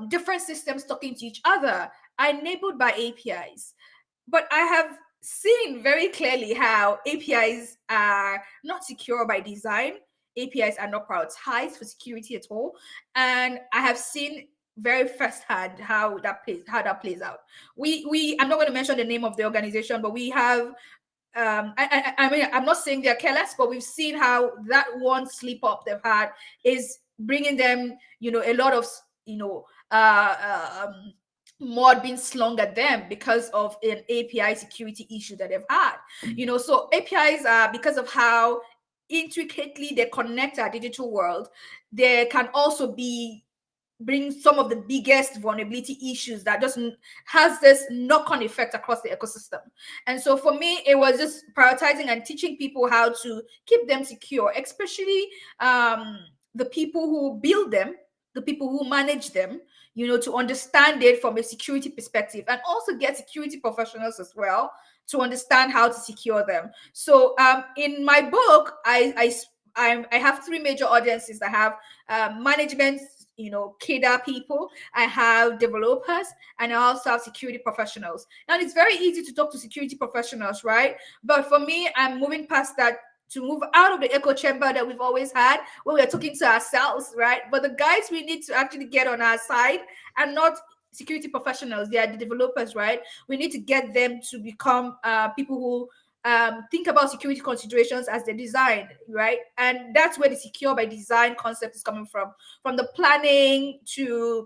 different systems talking to each other are enabled by APIs. But I have seen very clearly how APIs are not secure by design. APIs are not prioritized for security at all. And I have seen very firsthand how that plays out. I'm not going to mention the name of the organization, but we have I mean, I'm not saying they're careless, but we've seen how that one slip up they've had is bringing them, you know, a lot of, you know, mod being slung at them because of an API security issue that they've had. You know, so APIs are, because of how intricately they connect our digital world, they can also bring some of the biggest vulnerability issues that just has this knock-on effect across the ecosystem. And so for me, it was just prioritizing and teaching people how to keep them secure, especially the people who build them, the people who manage them, you know, to understand it from a security perspective, and also get security professionals as well to understand how to secure them. So in my book, I have three major audiences. I have management, you know, CADA people, I have developers, and I also have security professionals. Now, it's very easy to talk to security professionals, right? But for me, I'm moving past that to move out of the echo chamber that we've always had, where we're talking to ourselves, right? But the guys we need to actually get on our side are not security professionals. They are the developers, right? We need to get them to become people who think about security considerations as they design, right? And that's where the secure by design concept is coming from the planning to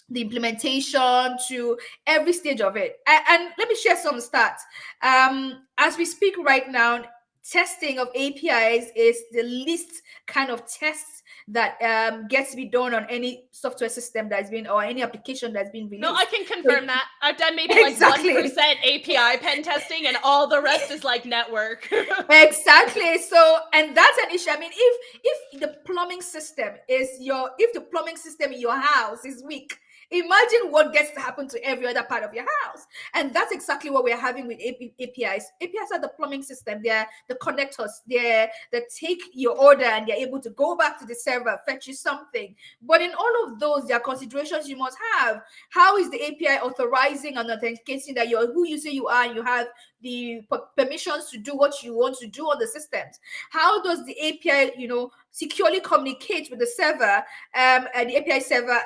the implementation to every stage of it. And let me share some stats. As we speak right now, testing of APIs is the least kind of tests that gets to be done on any software system that's been, or any application that's been released. No, I can confirm that. I've done maybe Exactly. like 1% API pen testing, and all the rest is like network. Exactly. So, and that's an issue. I mean, if the plumbing system if the plumbing system in your house is weak, imagine what gets to happen to every other part of your house. And that's exactly what we're having with APIs. APIs are the plumbing system. They're the connectors. They take your order and they're able to go back to the server, fetch you something. But in all of those, there are considerations you must have. How is the API authorizing and authenticating that you're who you say you are and you have the permissions to do what you want to do on the systems? How does the API, securely communicate with the server, and the API server,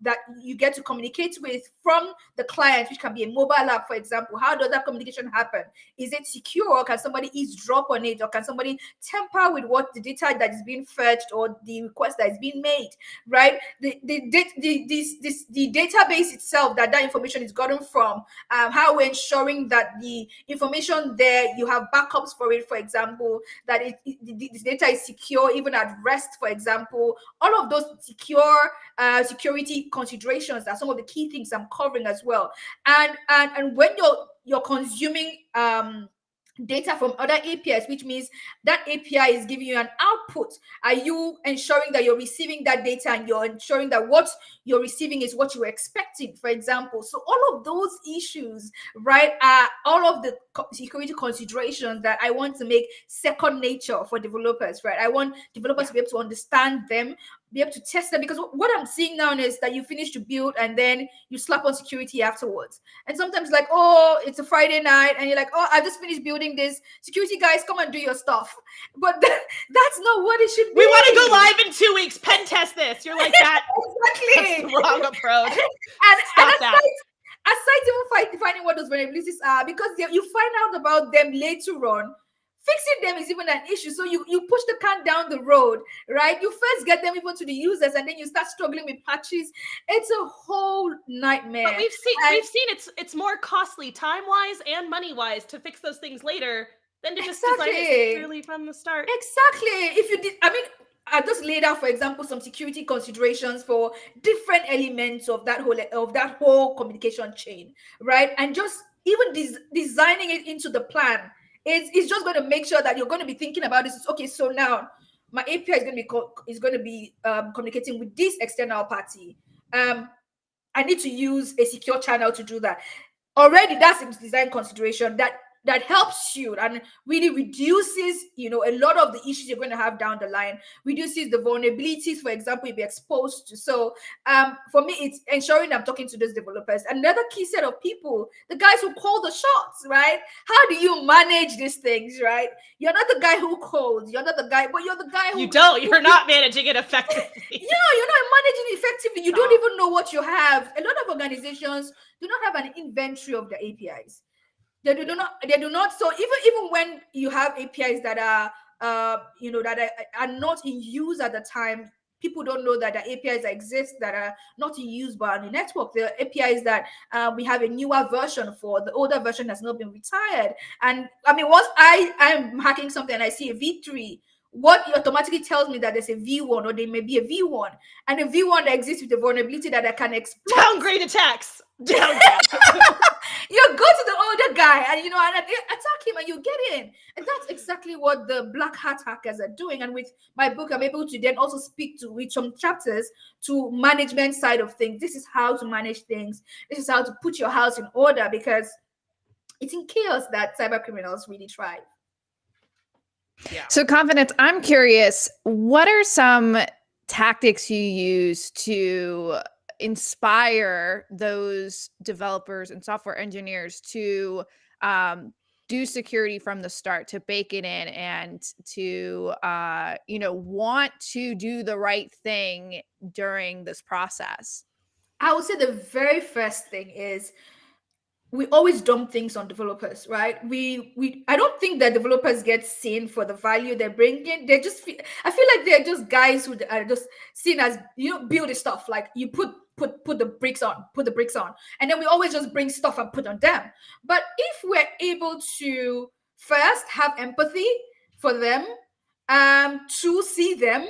that you get to communicate with from the client, which can be a mobile app, for example? How does that communication happen? Is it secure? Can somebody eavesdrop on it, or can somebody tamper with what the data that is being fetched or the request that is being made? Right? The database itself that information is gotten from, how we're ensuring that the information there, you have backups for it, for example, that this data is secure even at rest, for example. All of those security considerations are some of the key things I'm covering as well. And when you're consuming data from other APIs, which means that API is giving you an output, are you ensuring that you're receiving that data and you're ensuring that what you're receiving is what you were expecting, for example? So all of those issues, right, are all of the security considerations that I want to make second nature for developers, right? I want developers to be able to understand them, be able to test them, because what I'm seeing now is that you finish to build and then you slap on security afterwards. And sometimes like, oh, it's a Friday night and you're like, oh, I just finished building this. Security guys, come and do your stuff. But that's not what it should be. We want to go live in 2 weeks. Pen test this. You're like, that. Exactly. That's the wrong approach. and aside even finding what those vulnerabilities are, because you find out about them later on, fixing them is even an issue. So you push the can down the road, right? You first get them even to the users, and then you start struggling with patches. It's a whole nightmare. But we've seen it's more costly time-wise and money-wise to fix those things later than to just design it securely from the start. Exactly. If you did, I just laid out, for example, some security considerations for different elements of that whole communication chain, right? And just even designing it into the plan. It's just going to make sure that you're going to be thinking about this. Okay, so now my API is going to be communicating with this external party. I need to use a secure channel to do that. Already, that's a design consideration that helps you and really reduces, a lot of the issues you're going to have down the line, reduces the vulnerabilities, for example, you'll be exposed to. So for me, it's ensuring I'm talking to those developers. Another key set of people, the guys who call the shots, right? How do you manage these things, right? You're not the guy who calls, you're not the guy, but you're the guy who... You're not managing it effectively. Yeah, you're not managing it effectively. You don't even know what you have. A lot of organizations do not have an inventory of the APIs. They do not. So even when you have APIs that are are not in use at the time, people don't know that the APIs exist that are not in use by the network. The APIs that we have a newer version for, the older version has not been retired. And once I'm hacking something and I see a V3, what automatically tells me that there's a V1 or there may be a V1, and a V1 that exists with a vulnerability that I can exploit. Downgrade attacks. Downgrade. You go to the older guy and and attack him and you get in. And that's exactly what the black hat hackers are doing. And with my book, I'm able to then also speak to, with some chapters, to management side of things. This is how to manage things. This is how to put your house in order, because it's in chaos that cyber criminals really thrive. Yeah. So Confidence, I'm curious, what are some tactics you use to inspire those developers and software engineers to do security from the start, to bake it in, and to want to do the right thing during this process? I would say the very first thing is, we always dump things on developers, right? I don't think that developers get seen for the value they're bringing. I feel like they're just guys who are just seen as, build stuff. Like you put the bricks on, and then we always just bring stuff and put on them. But if we're able to first have empathy for them, to see them,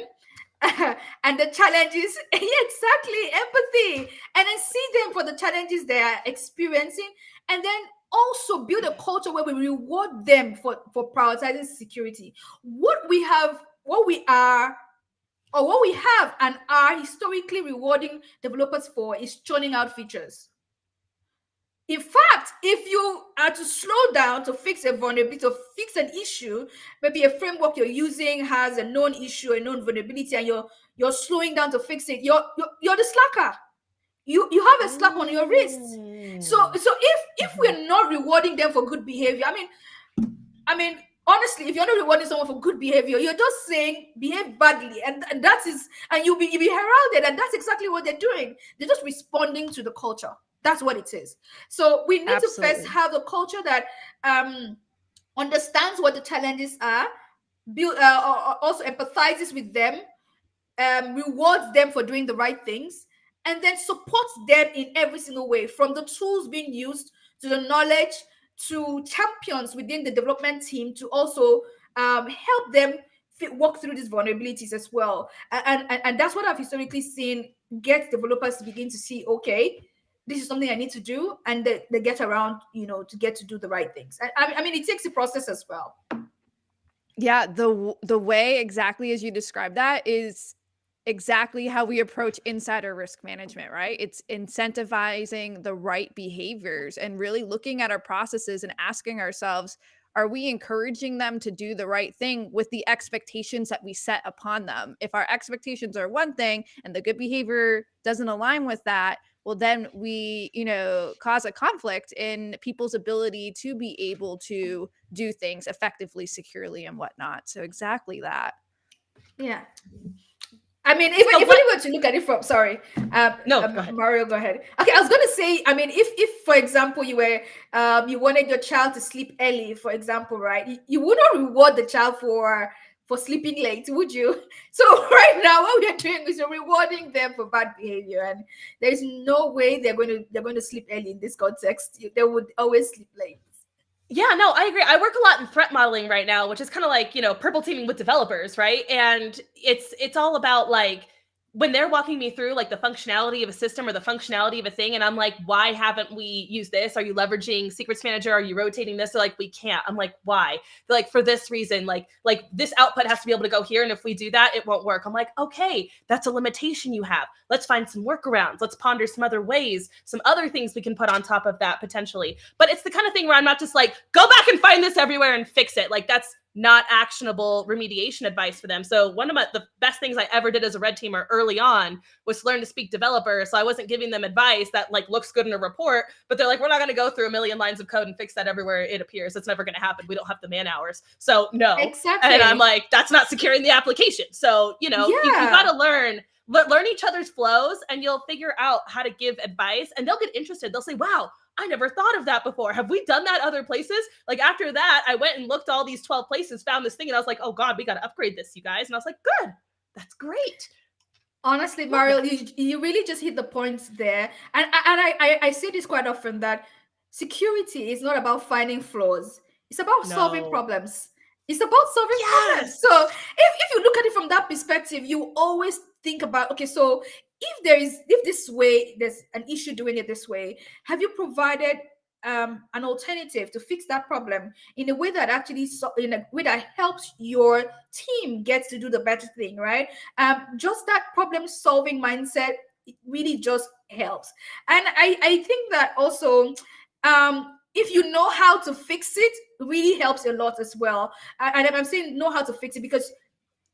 and the challenges. Yeah, exactly, empathy, and then see them for the challenges they are experiencing, and then also build a culture where we reward them for prioritizing security. What we have, what we are, or what we have and are historically rewarding developers for is churning out features. In fact, if you are to slow down to fix a vulnerability, to fix an issue, maybe a framework you're using has a known issue, a known vulnerability, and you're slowing down to fix it, you're the slacker. You have a slap on your wrist. So if we're not rewarding them for good behavior, I mean, honestly, if you're not rewarding someone for good behavior, you're just saying behave badly, and that is, and you'll be heralded, and that's exactly what they're doing. They're just responding to the culture. That's what it is. So we need to first have a culture that understands what the challenges are, build, also empathizes with them, rewards them for doing the right things, and then supports them in every single way, from the tools being used to the knowledge to champions within the development team to also help them walk through these vulnerabilities as well. And that's what I've historically seen get developers to begin to see, okay, this is something I need to do, and they get around, to get to do the right things. I mean, it takes a process as well. Yeah, the way exactly as you described that is exactly how we approach insider risk management, right? It's incentivizing the right behaviors and really looking at our processes and asking ourselves, are we encouraging them to do the right thing with the expectations that we set upon them? If our expectations are one thing and the good behavior doesn't align with that, well, then we, cause a conflict in people's ability to be able to do things effectively, securely, and whatnot. So exactly that. Yeah. I mean, if you were to look at it from, sorry, no, go ahead. Mario, go ahead. Okay, I was going to say, I mean, if for example you were, you wanted your child to sleep early, for example, right? You would not reward the child for sleeping late, would you? So right now, what we're doing is we're rewarding them for bad behavior, and there is no way they're going to sleep early in this context. They would always sleep late. Yeah, no, I agree. I work a lot in threat modeling right now, which is kind of like, purple teaming with developers, right? And it's all about like when they're walking me through like the functionality of a system or the functionality of a thing, and I'm like, why haven't we used this? Are you leveraging Secrets Manager? Are you rotating this? They're like, we can't. I'm like, why? They're like, for this reason, like this output has to be able to go here, and if we do that, it won't work. I'm like, okay, that's a limitation you have. Let's find some workarounds. Let's ponder some other ways, some other things we can put on top of that potentially. But it's the kind of thing where I'm not just like, go back and find this everywhere and fix it. Like that's not actionable remediation advice for them. So one of the best things I ever did as a red teamer early on was learn to speak developer. So I wasn't giving them advice that like looks good in a report, but they're like, we're not going to go through a million lines of code and fix that everywhere it appears. It's never going to happen. We don't have the man hours. So no. Exactly. And I'm like, that's not securing the application. So, you got to learn each other's flows, and you'll figure out how to give advice, and they'll get interested. They'll say, wow, I never thought of that before. Have we done that other places? Like after that, I went and looked all these 12 places, found this thing, and I was like, oh God, we got to upgrade this, you guys. And I was like, good, that's great. Honestly, Mario, you really just hit the points there. And I say this quite often, that security is not about finding flaws. It's about solving problems. It's about solving problems. So if you look at it from that perspective, you always think about, okay, so if this way, there's an issue doing it this way, have you provided an alternative to fix that problem in a way that actually in a way that helps your team get to do the better thing, right? Just that problem solving mindset, it really just helps. And I think that also if you know how to fix it, really helps a lot as well. And I'm saying know how to fix it because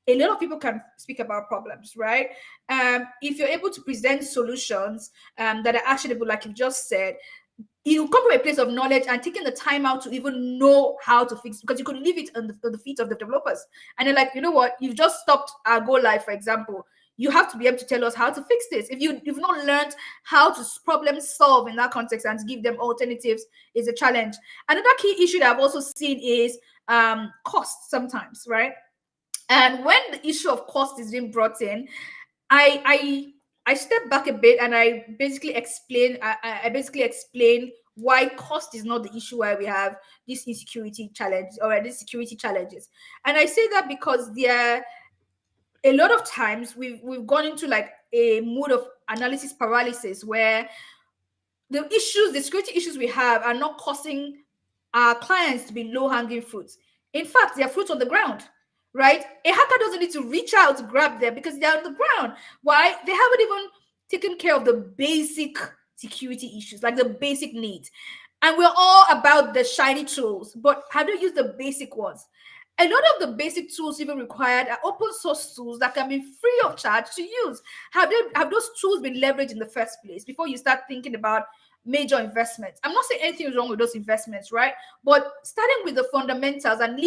a lot of people can speak about problems, right? If you're able to present solutions that are actionable, like you just said, you come to a place of knowledge and taking the time out to even know how to fix, because you could leave it on the feet of the developers. And they're like, you know what? You've just stopped our go live, for example. You have to be able to tell us how to fix this. If you've not learned how to problem solve in that context and to give them alternatives is a challenge. Another key issue that I've also seen is cost sometimes, right? And when the issue of cost is being brought in, I step back a bit and I basically explain why cost is not the issue why we have this insecurity challenge or these security challenges. And I say that because there a lot of times we've gone into like a mood of analysis paralysis where the security issues we have are not causing our clients to be low-hanging fruits. In fact, they are fruits on the ground, right? A hacker doesn't need to reach out to grab them because they're on the ground. Why? They haven't even taken care of the basic security issues, like the basic needs. And we're all about the shiny tools, but how do you use the basic ones? A lot of the basic tools even required are open source tools that can be free of charge to use. Have those tools been leveraged in the first place before you start thinking about major investments? I'm not saying anything is wrong with those investments, right? But starting with the fundamentals and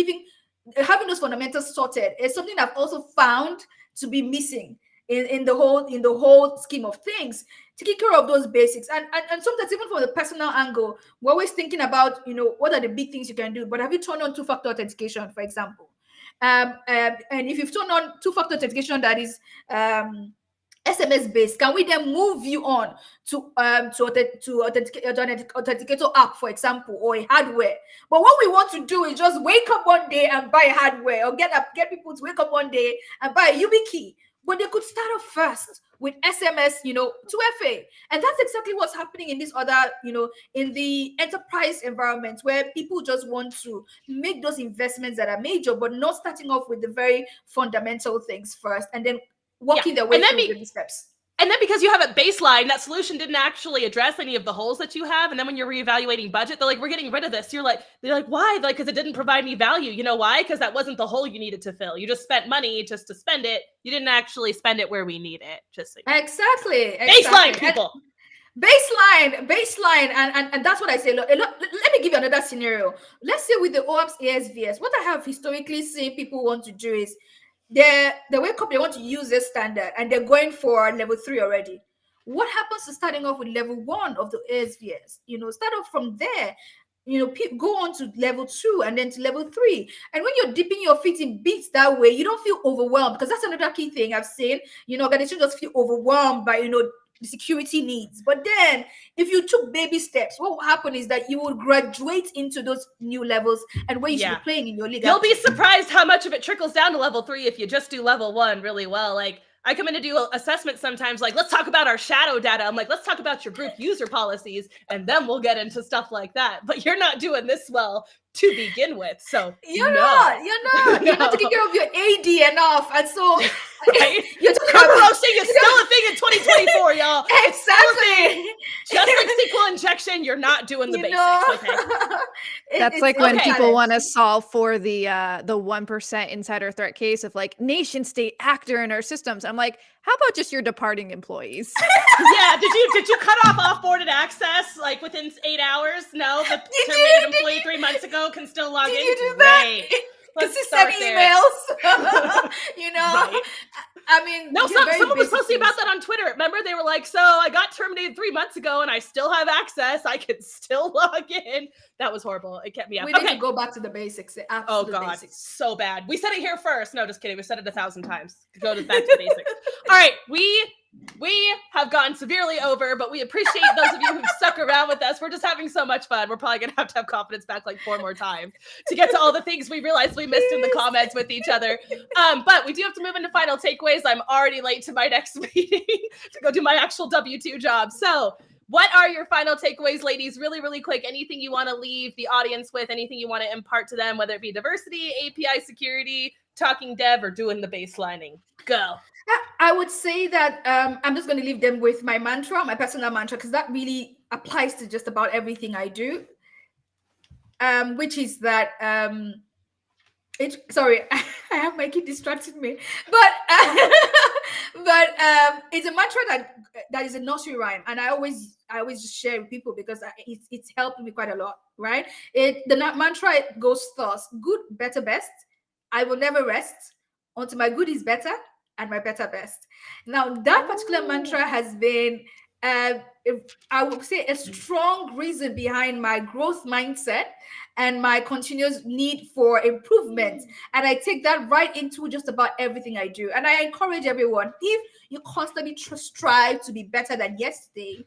having those fundamentals sorted is something I've also found to be missing in the whole scheme of things. Taking care of those basics, and sometimes even from the personal angle, we're always thinking about, what are the big things you can do, but have you turned on two-factor authentication, for example? And if you've turned on two-factor authentication that is SMS based, can we then move you on to authenticator app, for example, or a hardware? But what we want to do is just wake up one day and buy hardware, or get people to wake up one day and buy a YubiKey. But they could start off first with SMS, 2FA. And that's exactly what's happening in this other, in the enterprise environment, where people just want to make those investments that are major, but not starting off with the very fundamental things first and then walking their way through the steps. And then because you have a baseline, that solution didn't actually address any of the holes that you have. And then when you're reevaluating budget, they're like, we're getting rid of this. They're like, why? Like, because it didn't provide me value. You know why? Because that wasn't the hole you needed to fill. You just spent money just to spend it. You didn't actually spend it where we need it. Just so Exactly. Baseline, people. Baseline, and that's what I say. Look, let me give you another scenario. Let's say with the OAPS ASVS, what I have historically seen people want to do is they wake up, they want to use this standard, and they're going for level 3 already. What happens to starting off with level 1 of the ASVS? Start off from there. Go on to level 2 and then to level 3. And when you're dipping your feet in beats that way, you don't feel overwhelmed, because that's another key thing I've seen. Organizations just feel overwhelmed by the security needs. But then if you took baby steps, what will happen is that you will graduate into those new levels and where you should be playing in your league. You'll be surprised how much of it trickles down to level 3 if you just do level 1 really well. Like, I come in to do assessments sometimes, like, let's talk about our shadow data. I'm like, let's talk about your group user policies, and then we'll get into stuff like that. But you're not doing this well to begin with. So you're not taking care of your AD enough. And so you're roasting is still a thing in 2024, y'all. Exactly. Just like SQL injection, you're not doing the basics. Okay. That's like when people want to solve for the 1% insider threat case of like nation state actor in our systems. I'm like, how about just your departing employees? Yeah, did you cut off offboarded access like within 8 hours? No, the terminated employee 3 months ago can still log in. Did you do that? Let's send emails. Right. I mean, no, someone was posting about that on Twitter. Remember, they were like, so I got terminated 3 months ago and I still have access. I can still log in. That was horrible. It kept me up. We need to go back to the basics. The absolute basics. So bad. We said it here first. No, just kidding. We said it 1,000 times. Go back to the basics. All right, we have gone severely over, but we appreciate those of you who've stuck around with us. We're just having so much fun. We're probably going to have confidence back like 4 more times to get to all the things we realized we missed in the comments with each other. But we do have to move into final takeaways. I'm already late to my next meeting to go do my actual W-2 job. So what are your final takeaways, ladies? Really, really quick. Anything you want to leave the audience with, anything you want to impart to them, whether it be diversity, API security, talking dev, or doing the baselining. Go. I would say that I'm just going to leave them with my mantra, my personal mantra, because that really applies to just about everything I do, which is that sorry, I have my kid distracting me, but it's a mantra that is a nursery rhyme, and I always just share with people because it's helped me quite a lot, right? The mantra goes thus: good, better, best. I will never rest until my good is better and my better best. Now, that particular mantra has been, I would say, a strong reason behind my growth mindset and my continuous need for improvement. And I take that right into just about everything I do. And I encourage everyone, if you constantly strive to be better than yesterday,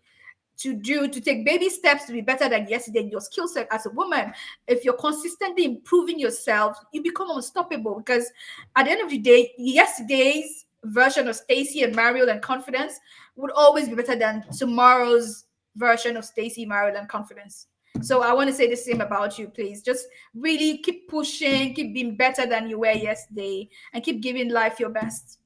to take baby steps to be better than yesterday in your skill set as a woman. If you're consistently improving yourself, you become unstoppable, because at the end of the day, yesterday's version of Stacy and Mariel and Confidence would always be better than tomorrow's version of Stacy, Mariel and Confidence. So I want to say the same about you. Please just really keep pushing, keep being better than you were yesterday, and keep giving life your best.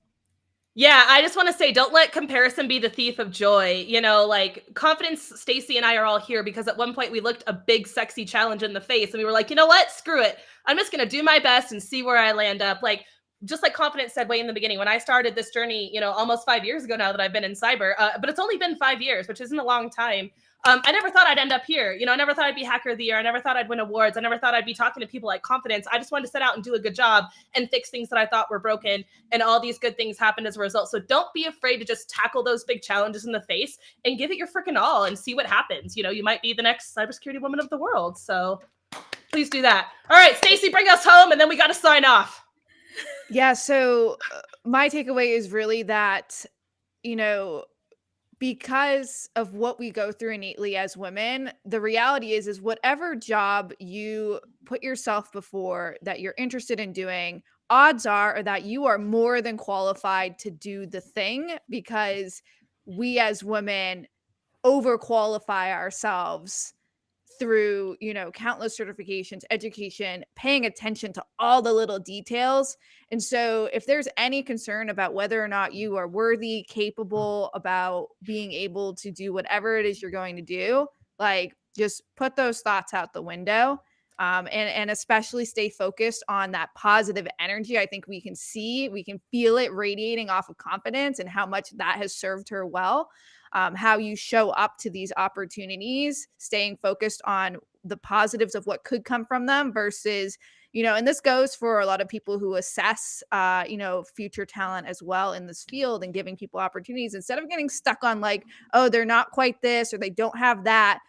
Yeah, I just want to say, don't let comparison be the thief of joy. You know, like Confidence, Stacy and I are all here because at one point we looked a big, sexy challenge in the face and we were like, you know what? Screw it. I'm just going to do my best and see where I land up. Like, just like Confidence said way in the beginning, when I started this journey, you know, almost 5 years ago now that I've been in cyber, but it's only been 5 years, which isn't a long time. I never thought I'd end up here. You know, I never thought I'd be Hacker of the Year. I never thought I'd win awards. I never thought I'd be talking to people like Confidence. I just wanted to set out and do a good job and fix things that I thought were broken. And all these good things happened as a result. So don't be afraid to just tackle those big challenges in the face and give it your freaking all and see what happens. You know, you might be the next cybersecurity woman of the world. So please do that. All right, Stacy, bring us home and then we got to sign off. Yeah. So my takeaway is really that, you know, because of what we go through innately as women, the reality is whatever job you put yourself before that you're interested in doing, odds are that you are more than qualified to do the thing, because we as women overqualify ourselves through, you know, countless certifications, education, paying attention to all the little details. And so if there's any concern about whether or not you are worthy, capable, about being able to do whatever it is you're going to do, like, just put those thoughts out the window. And especially stay focused on that positive energy. I think we can feel it radiating off of Confidence and how much that has served her well. How you show up to these opportunities, staying focused on the positives of what could come from them versus, you know, and this goes for a lot of people who assess, you know, future talent as well in this field and giving people opportunities instead of getting stuck on like, oh, they're not quite this or they don't have that.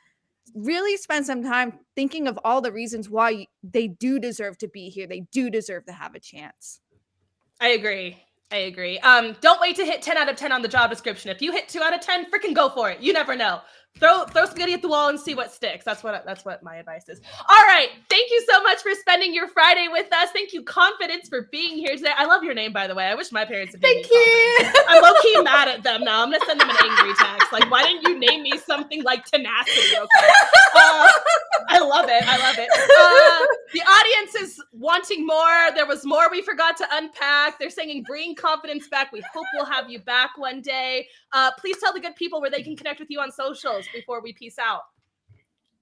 Really spend some time thinking of all the reasons why they do deserve to be here. They do deserve to have a chance. I agree. Don't wait to hit 10 out of 10 on the job description. If you hit 2 out of 10, freaking go for it. You never know. Throw spaghetti at the wall and see what sticks. That's what my advice is. All right. Thank you so much for spending your Friday with us. Thank you, Confidence, for being here today. I love your name, by the way. I wish my parents had named me Confidence. I'm low-key mad at them now. I'm going to send them an angry text. Like, why didn't you name me something like Tenacity? Okay. I love it. The audience is wanting more. There was more we forgot to unpack. They're saying bring Confidence back. We hope we'll have you back one day. Please tell the good people where they can connect with you on socials before we peace out.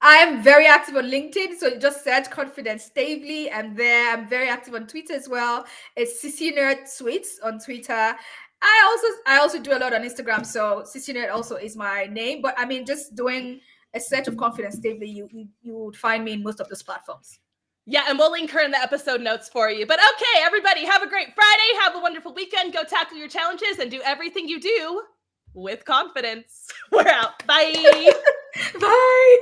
I'm very active on LinkedIn, so just search Confidence Staveley. I'm there. I'm very active on Twitter as well. It's CC Nerd Tweets on Twitter. I also do a lot on Instagram, so CC Nerd also is my name. But I mean, just doing a search of Confidence Staveley, you would find me in most of those platforms. Yeah, and we'll link her in the episode notes for you. But okay, everybody, have a great Friday. Have a wonderful weekend. Go tackle your challenges and do everything you do with confidence. We're out. Bye. Bye.